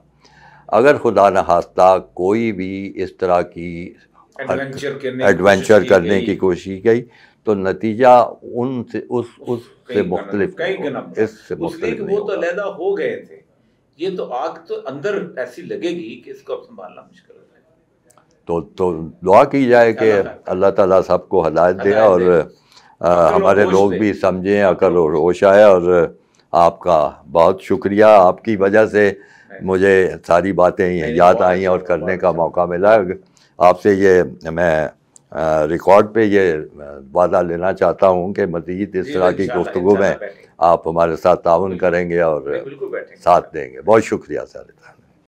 अगर खुदा न खास्ता कोई भी इस तरह की एडवेंचर करने की कोशिश की तो नतीजा उनसे उससे मुख्तलिफ, इससे मुख्तलिफ नहीं वो तो अलहदा हो गए थे, ये तो आग तो अंदर ऐसी लगेगी कि इसको अब संभालना मुश्किल हो जाएगा। तो दुआ की जाए कि अल्लाह ताला सबको हिदायत दे और हमारे लोग भी समझें, अकल और होश आए। और आपका बहुत शुक्रिया, आपकी वजह से मुझे सारी बातें याद आई और करने का मौका मिला। आपसे ये मैं रिकॉर्ड पे ये वादा लेना चाहता हूँ कि मज़ीद इस तरह की गुफ्तगू में आप हमारे साथ ताउन करेंगे और साथ देंगे। बहुत शुक्रिया सर।